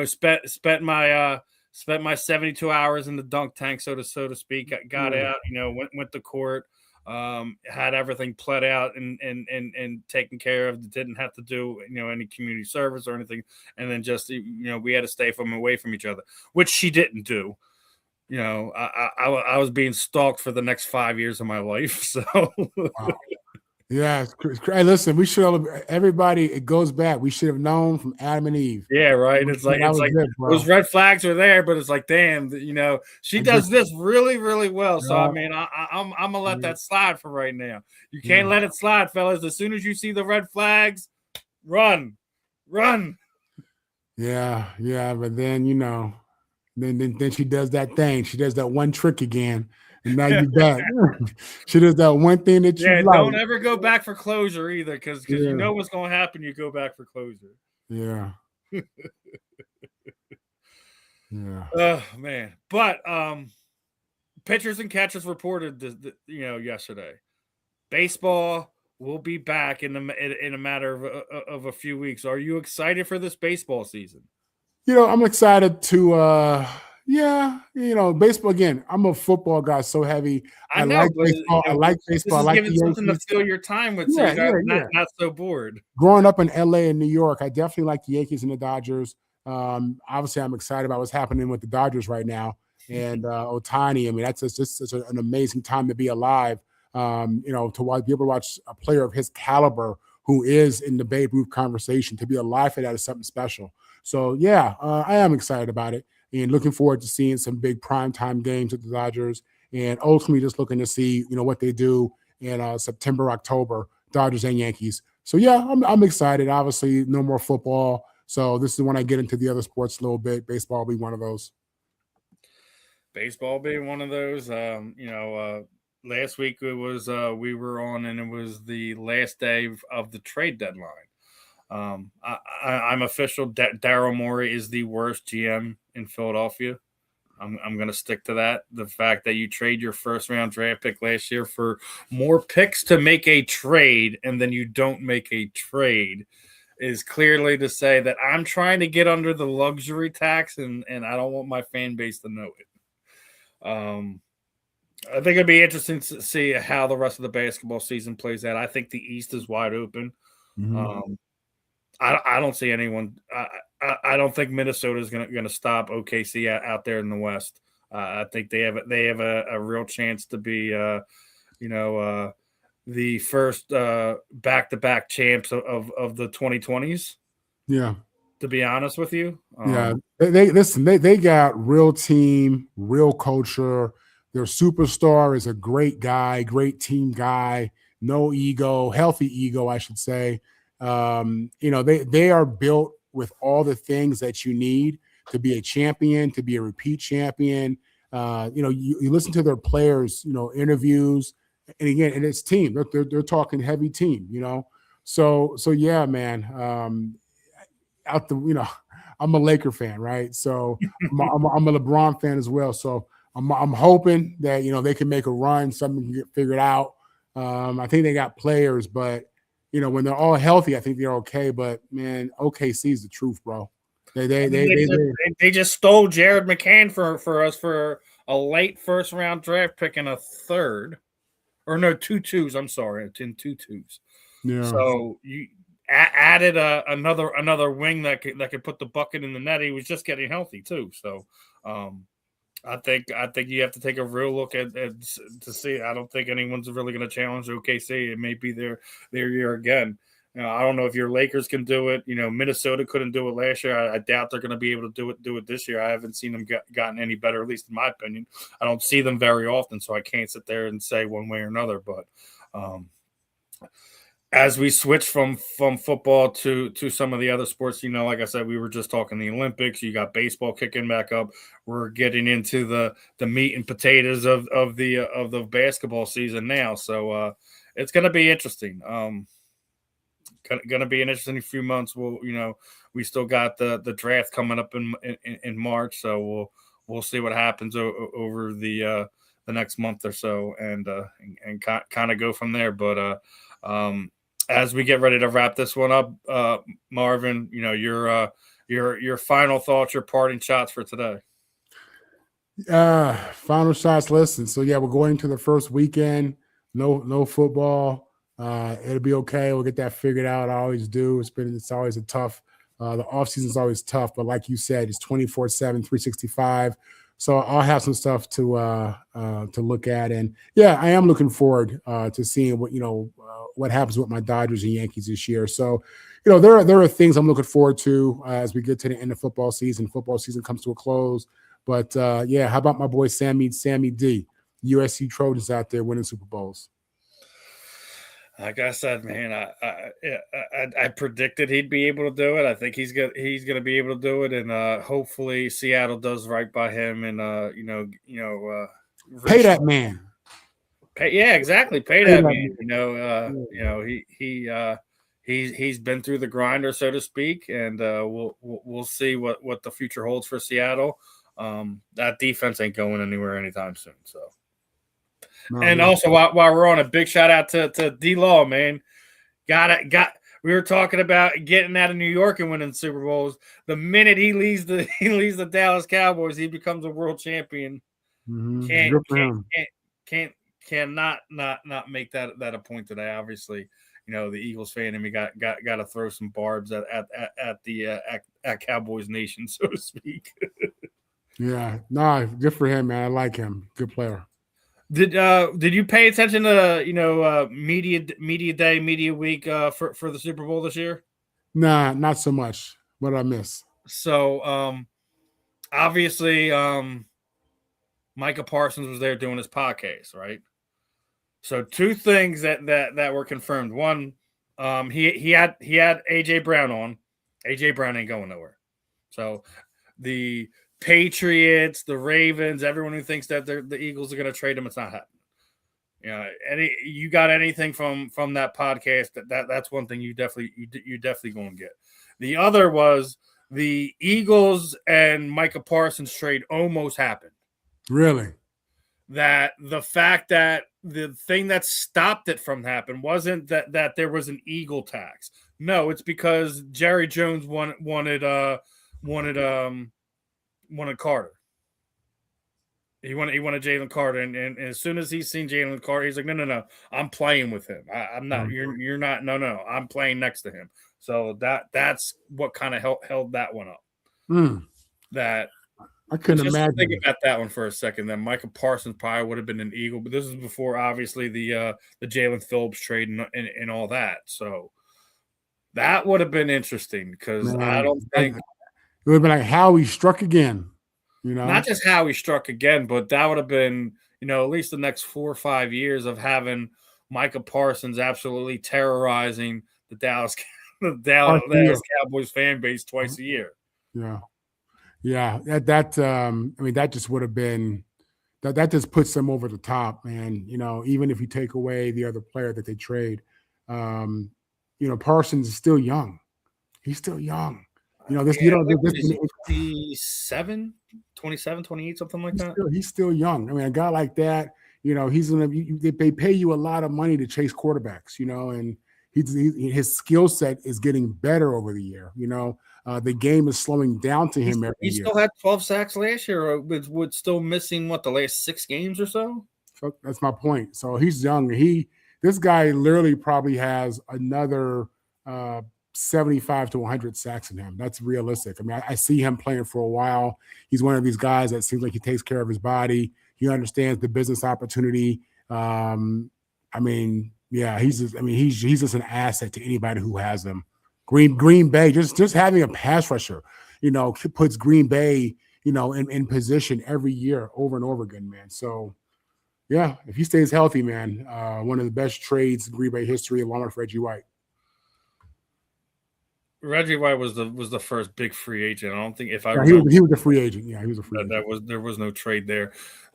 spent my 72 hours in the dunk tank, so to speak. Got out, you know, went to court. Had everything pled out and taken care of. Didn't have to do, you know, any community service or anything. And then just, you know, we had to stay away from each other, which she didn't do. You know, I was being stalked for the next 5 years of my life. So, wow. Yeah. Hey, listen, we should everybody. It goes back. We should have known from Adam and Eve. Yeah, right. It's like those red flags are there, but it's like, damn, you know, she does this really, really well. So I mean, I'm gonna let that slide for right now. You can't let it slide, fellas. As soon as you see the red flags, run. Yeah. But then, you know, then she does that thing. She does that one trick again. And now you're back. She does that one thing that you like. Don't ever go back for closure either, because you know what's going to happen. You go back for closure. Yeah. Yeah. Oh man. But pitchers and catchers reported yesterday. Baseball will be back in a matter of a few weeks. Are you excited for this baseball season? I'm excited to baseball again. I'm a football guy, so heavy. I I know, like but baseball. I like this baseball. I is like giving the something to Yankees. fill your time with, so Yeah, you're yeah. not so bored. Growing up in LA and New York, I definitely like the Yankees and the Dodgers. Obviously, I'm excited about what's happening with the Dodgers right now and Ohtani. I mean, that's just such an amazing time to be alive. To be able to watch a player of his caliber who is in the Babe Ruth conversation, to be alive for that is something special. So, yeah, I am excited about it and looking forward to seeing some big primetime games with the Dodgers and ultimately just looking to see, what they do in September, October, Dodgers and Yankees. So, yeah, I'm excited. Obviously, no more football. So this is when I get into the other sports a little bit. Baseball will be one of those. Baseball being one of those. Last week it was we were on, and it was the last day of the trade deadline. I'm official. Daryl Morey is the worst GM in Philadelphia. I'm going to stick to that. The fact that you trade your first round draft pick last year for more picks to make a trade, and then you don't make a trade, is clearly to say that I'm trying to get under the luxury tax, and I don't want my fan base to know it. I think it'd be interesting to see how the rest of the basketball season plays out. I think the East is wide open. Mm-hmm. I don't see anyone. I don't think Minnesota is going to stop OKC out there in the West. I think they have a real chance to be, the first back-to-back champs of the 2020s. Yeah. To be honest with you, yeah. They got real team, real culture. Their superstar is a great guy, great team guy, no ego, healthy ego, I should say. They are built with all the things that you need to be a champion, to be a repeat champion. You listen to their players, interviews, and again, and it's team. They're talking heavy team, So yeah, man. I'm a Laker fan, right? So I'm a LeBron fan as well. So I'm hoping that they can make a run, something can get figured out. I think they got players, but when they're all healthy, I think they're okay. But man, OKC is the truth, bro. They just stole Jared McCann for us for a late first round draft pick and a third, or no, 2 2s. I'm sorry, it's in 2 2s. Yeah. So you added another wing that could put the bucket in the net. He was just getting healthy too. So I think you have to take a real look at to see. I don't think anyone's really going to challenge OKC. It may be their year again. I don't know if your Lakers can do it. Minnesota couldn't do it last year. I doubt they're going to be able to do it this year. I haven't seen them gotten any better, at least in my opinion. I don't see them very often, so I can't sit there and say one way or another. But as we switch from football to some of the other sports, like I said, we were just talking the Olympics. You got baseball kicking back up. We're getting into the meat and potatoes of the basketball season now. So it's going to be interesting. Going to be an interesting few months. We still got the draft coming up in March, so we'll see what happens over the next month or so, and kind of go from there. But as we get ready to wrap this one up, Marvin, your final thoughts, your parting shots for today. Final shots. Listen. So yeah, we're going to the first weekend. No football. It'll be okay. We'll get that figured out. I always do. It's always a tough. The off season is always tough, but like you said, it's 24/7, 365. So I'll have some stuff to look at, and yeah, I am looking forward to seeing what happens with my Dodgers and Yankees this year. So, there are things I'm looking forward to as we get to the end of football season. Football season comes to a close, but yeah, how about my boy Sammy D, USC Trojans out there winning Super Bowls? Like I said, man, I predicted he'd be able to do it. I think he's going to be able to do it, and hopefully Seattle does right by him. And pay that man. Yeah, exactly. Pay that man. He's been through the grinder, so to speak, and we'll see what the future holds for Seattle. That defense ain't going anywhere anytime soon. So, No, also while we're on, a big shout out to D-Law, man. We were talking about getting out of New York and winning Super Bowls. The minute he leaves the Dallas Cowboys, he becomes a world champion. Good for him. Cannot not make that a point today. Obviously, the Eagles fan in me got to throw some barbs at Cowboys Nation, so to speak. Yeah, no, good for him, man. I like him. Good player. Did you pay attention to media day, media week for the Super Bowl this year? Nah, not so much. What did I miss? So obviously Micah Parsons was there doing his podcast, right? So two things that were confirmed. One, he had AJ Brown on. AJ Brown ain't going nowhere. So the Patriots, the Ravens, everyone who thinks that the Eagles are going to trade him, it's not happening. You got anything from that podcast? That's one thing you definitely going to get. The other was the Eagles and Micah Parsons trade almost happened. Really? That the fact that the thing that stopped it from happening wasn't that there was an Eagle tax. No, it's because Jerry Jones wanted Carter. He wanted Jalen Carter, and as soon as he's seen Jalen Carter, he's like, no, I'm playing with him. I'm not. You're not. No, I'm playing next to him. So that's what kind of held that one up. That I couldn't just imagine. Think about that one for a second. Then Micah Parsons probably would have been an Eagle, but this is before obviously the Jalen Phillips trade and all that. So that would have been interesting because I don't think it would have been like how he struck again. Not just how he struck again, but that would have been, at least the next 4 or 5 years of having Micah Parsons absolutely terrorizing the Dallas Cowboys fan base twice a year. Yeah. That just would have been that just puts them over the top, man. Even if you take away the other player that they trade, Parsons is still young. He's still young. This 27, 28, something like that. He's still young. I mean, a guy like that, he's gonna. They pay you a lot of money to chase quarterbacks, and his skill set is getting better over the year. The game is slowing down to him every year. He still had 12 sacks last year, or was still missing the last 6 games or so. So that's my point. So he's young. This guy literally probably has another 75 to 100 sacks in him. That's realistic. I mean, I see him playing for a while. He's one of these guys that seems like he takes care of his body. He understands the business opportunity. He's just an asset to anybody who has him. Green Bay, just having a pass rusher, puts Green Bay, in position every year over and over again, man. So, yeah, if he stays healthy, man, one of the best trades in Green Bay history, along with Reggie White. Reggie White was the first big free agent. I don't think he was a free agent. Yeah, he was a free agent. There was no trade there.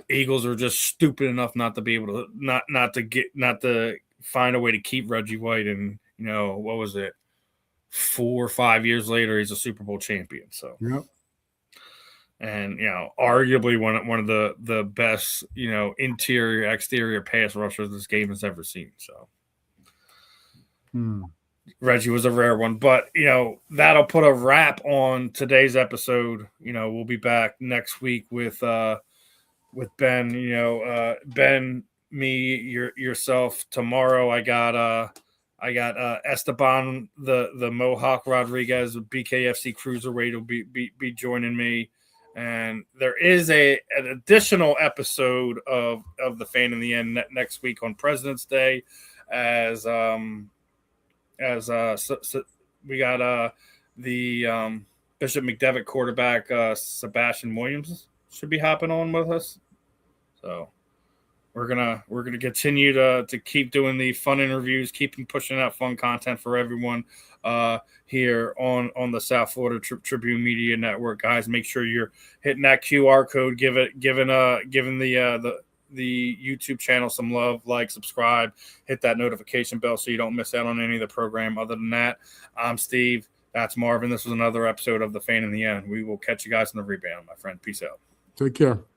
Eagles are just stupid enough not to be able to not to find a way to keep Reggie White. And what was it? 4 or 5 years later, he's a Super Bowl champion. So yep. And arguably one of the best interior exterior pass rushers this game has ever seen. So. Reggie was a rare one, but that'll put a wrap on today's episode. We'll be back next week with Ben. Ben, me, yourself. Tomorrow, I got Esteban, the Mohawk Rodriguez, BKFC Cruiserweight will be joining me, and there is an additional episode of the Fan in the End next week on President's Day, as we got the Bishop McDevitt quarterback Sebastian Williams should be hopping on with us. So we're gonna continue to keep doing the fun interviews, keeping pushing out fun content for everyone here on the South Florida Tribune Media Network. Guys, make sure you're hitting that QR code, giving the YouTube channel some love, like, subscribe, hit that notification bell so you don't miss out on any of the program. Other than that, I'm Steve. That's Marvin. This was another episode of The Fan in the End. We will catch you guys in the rebound, my friend. Peace out. Take care.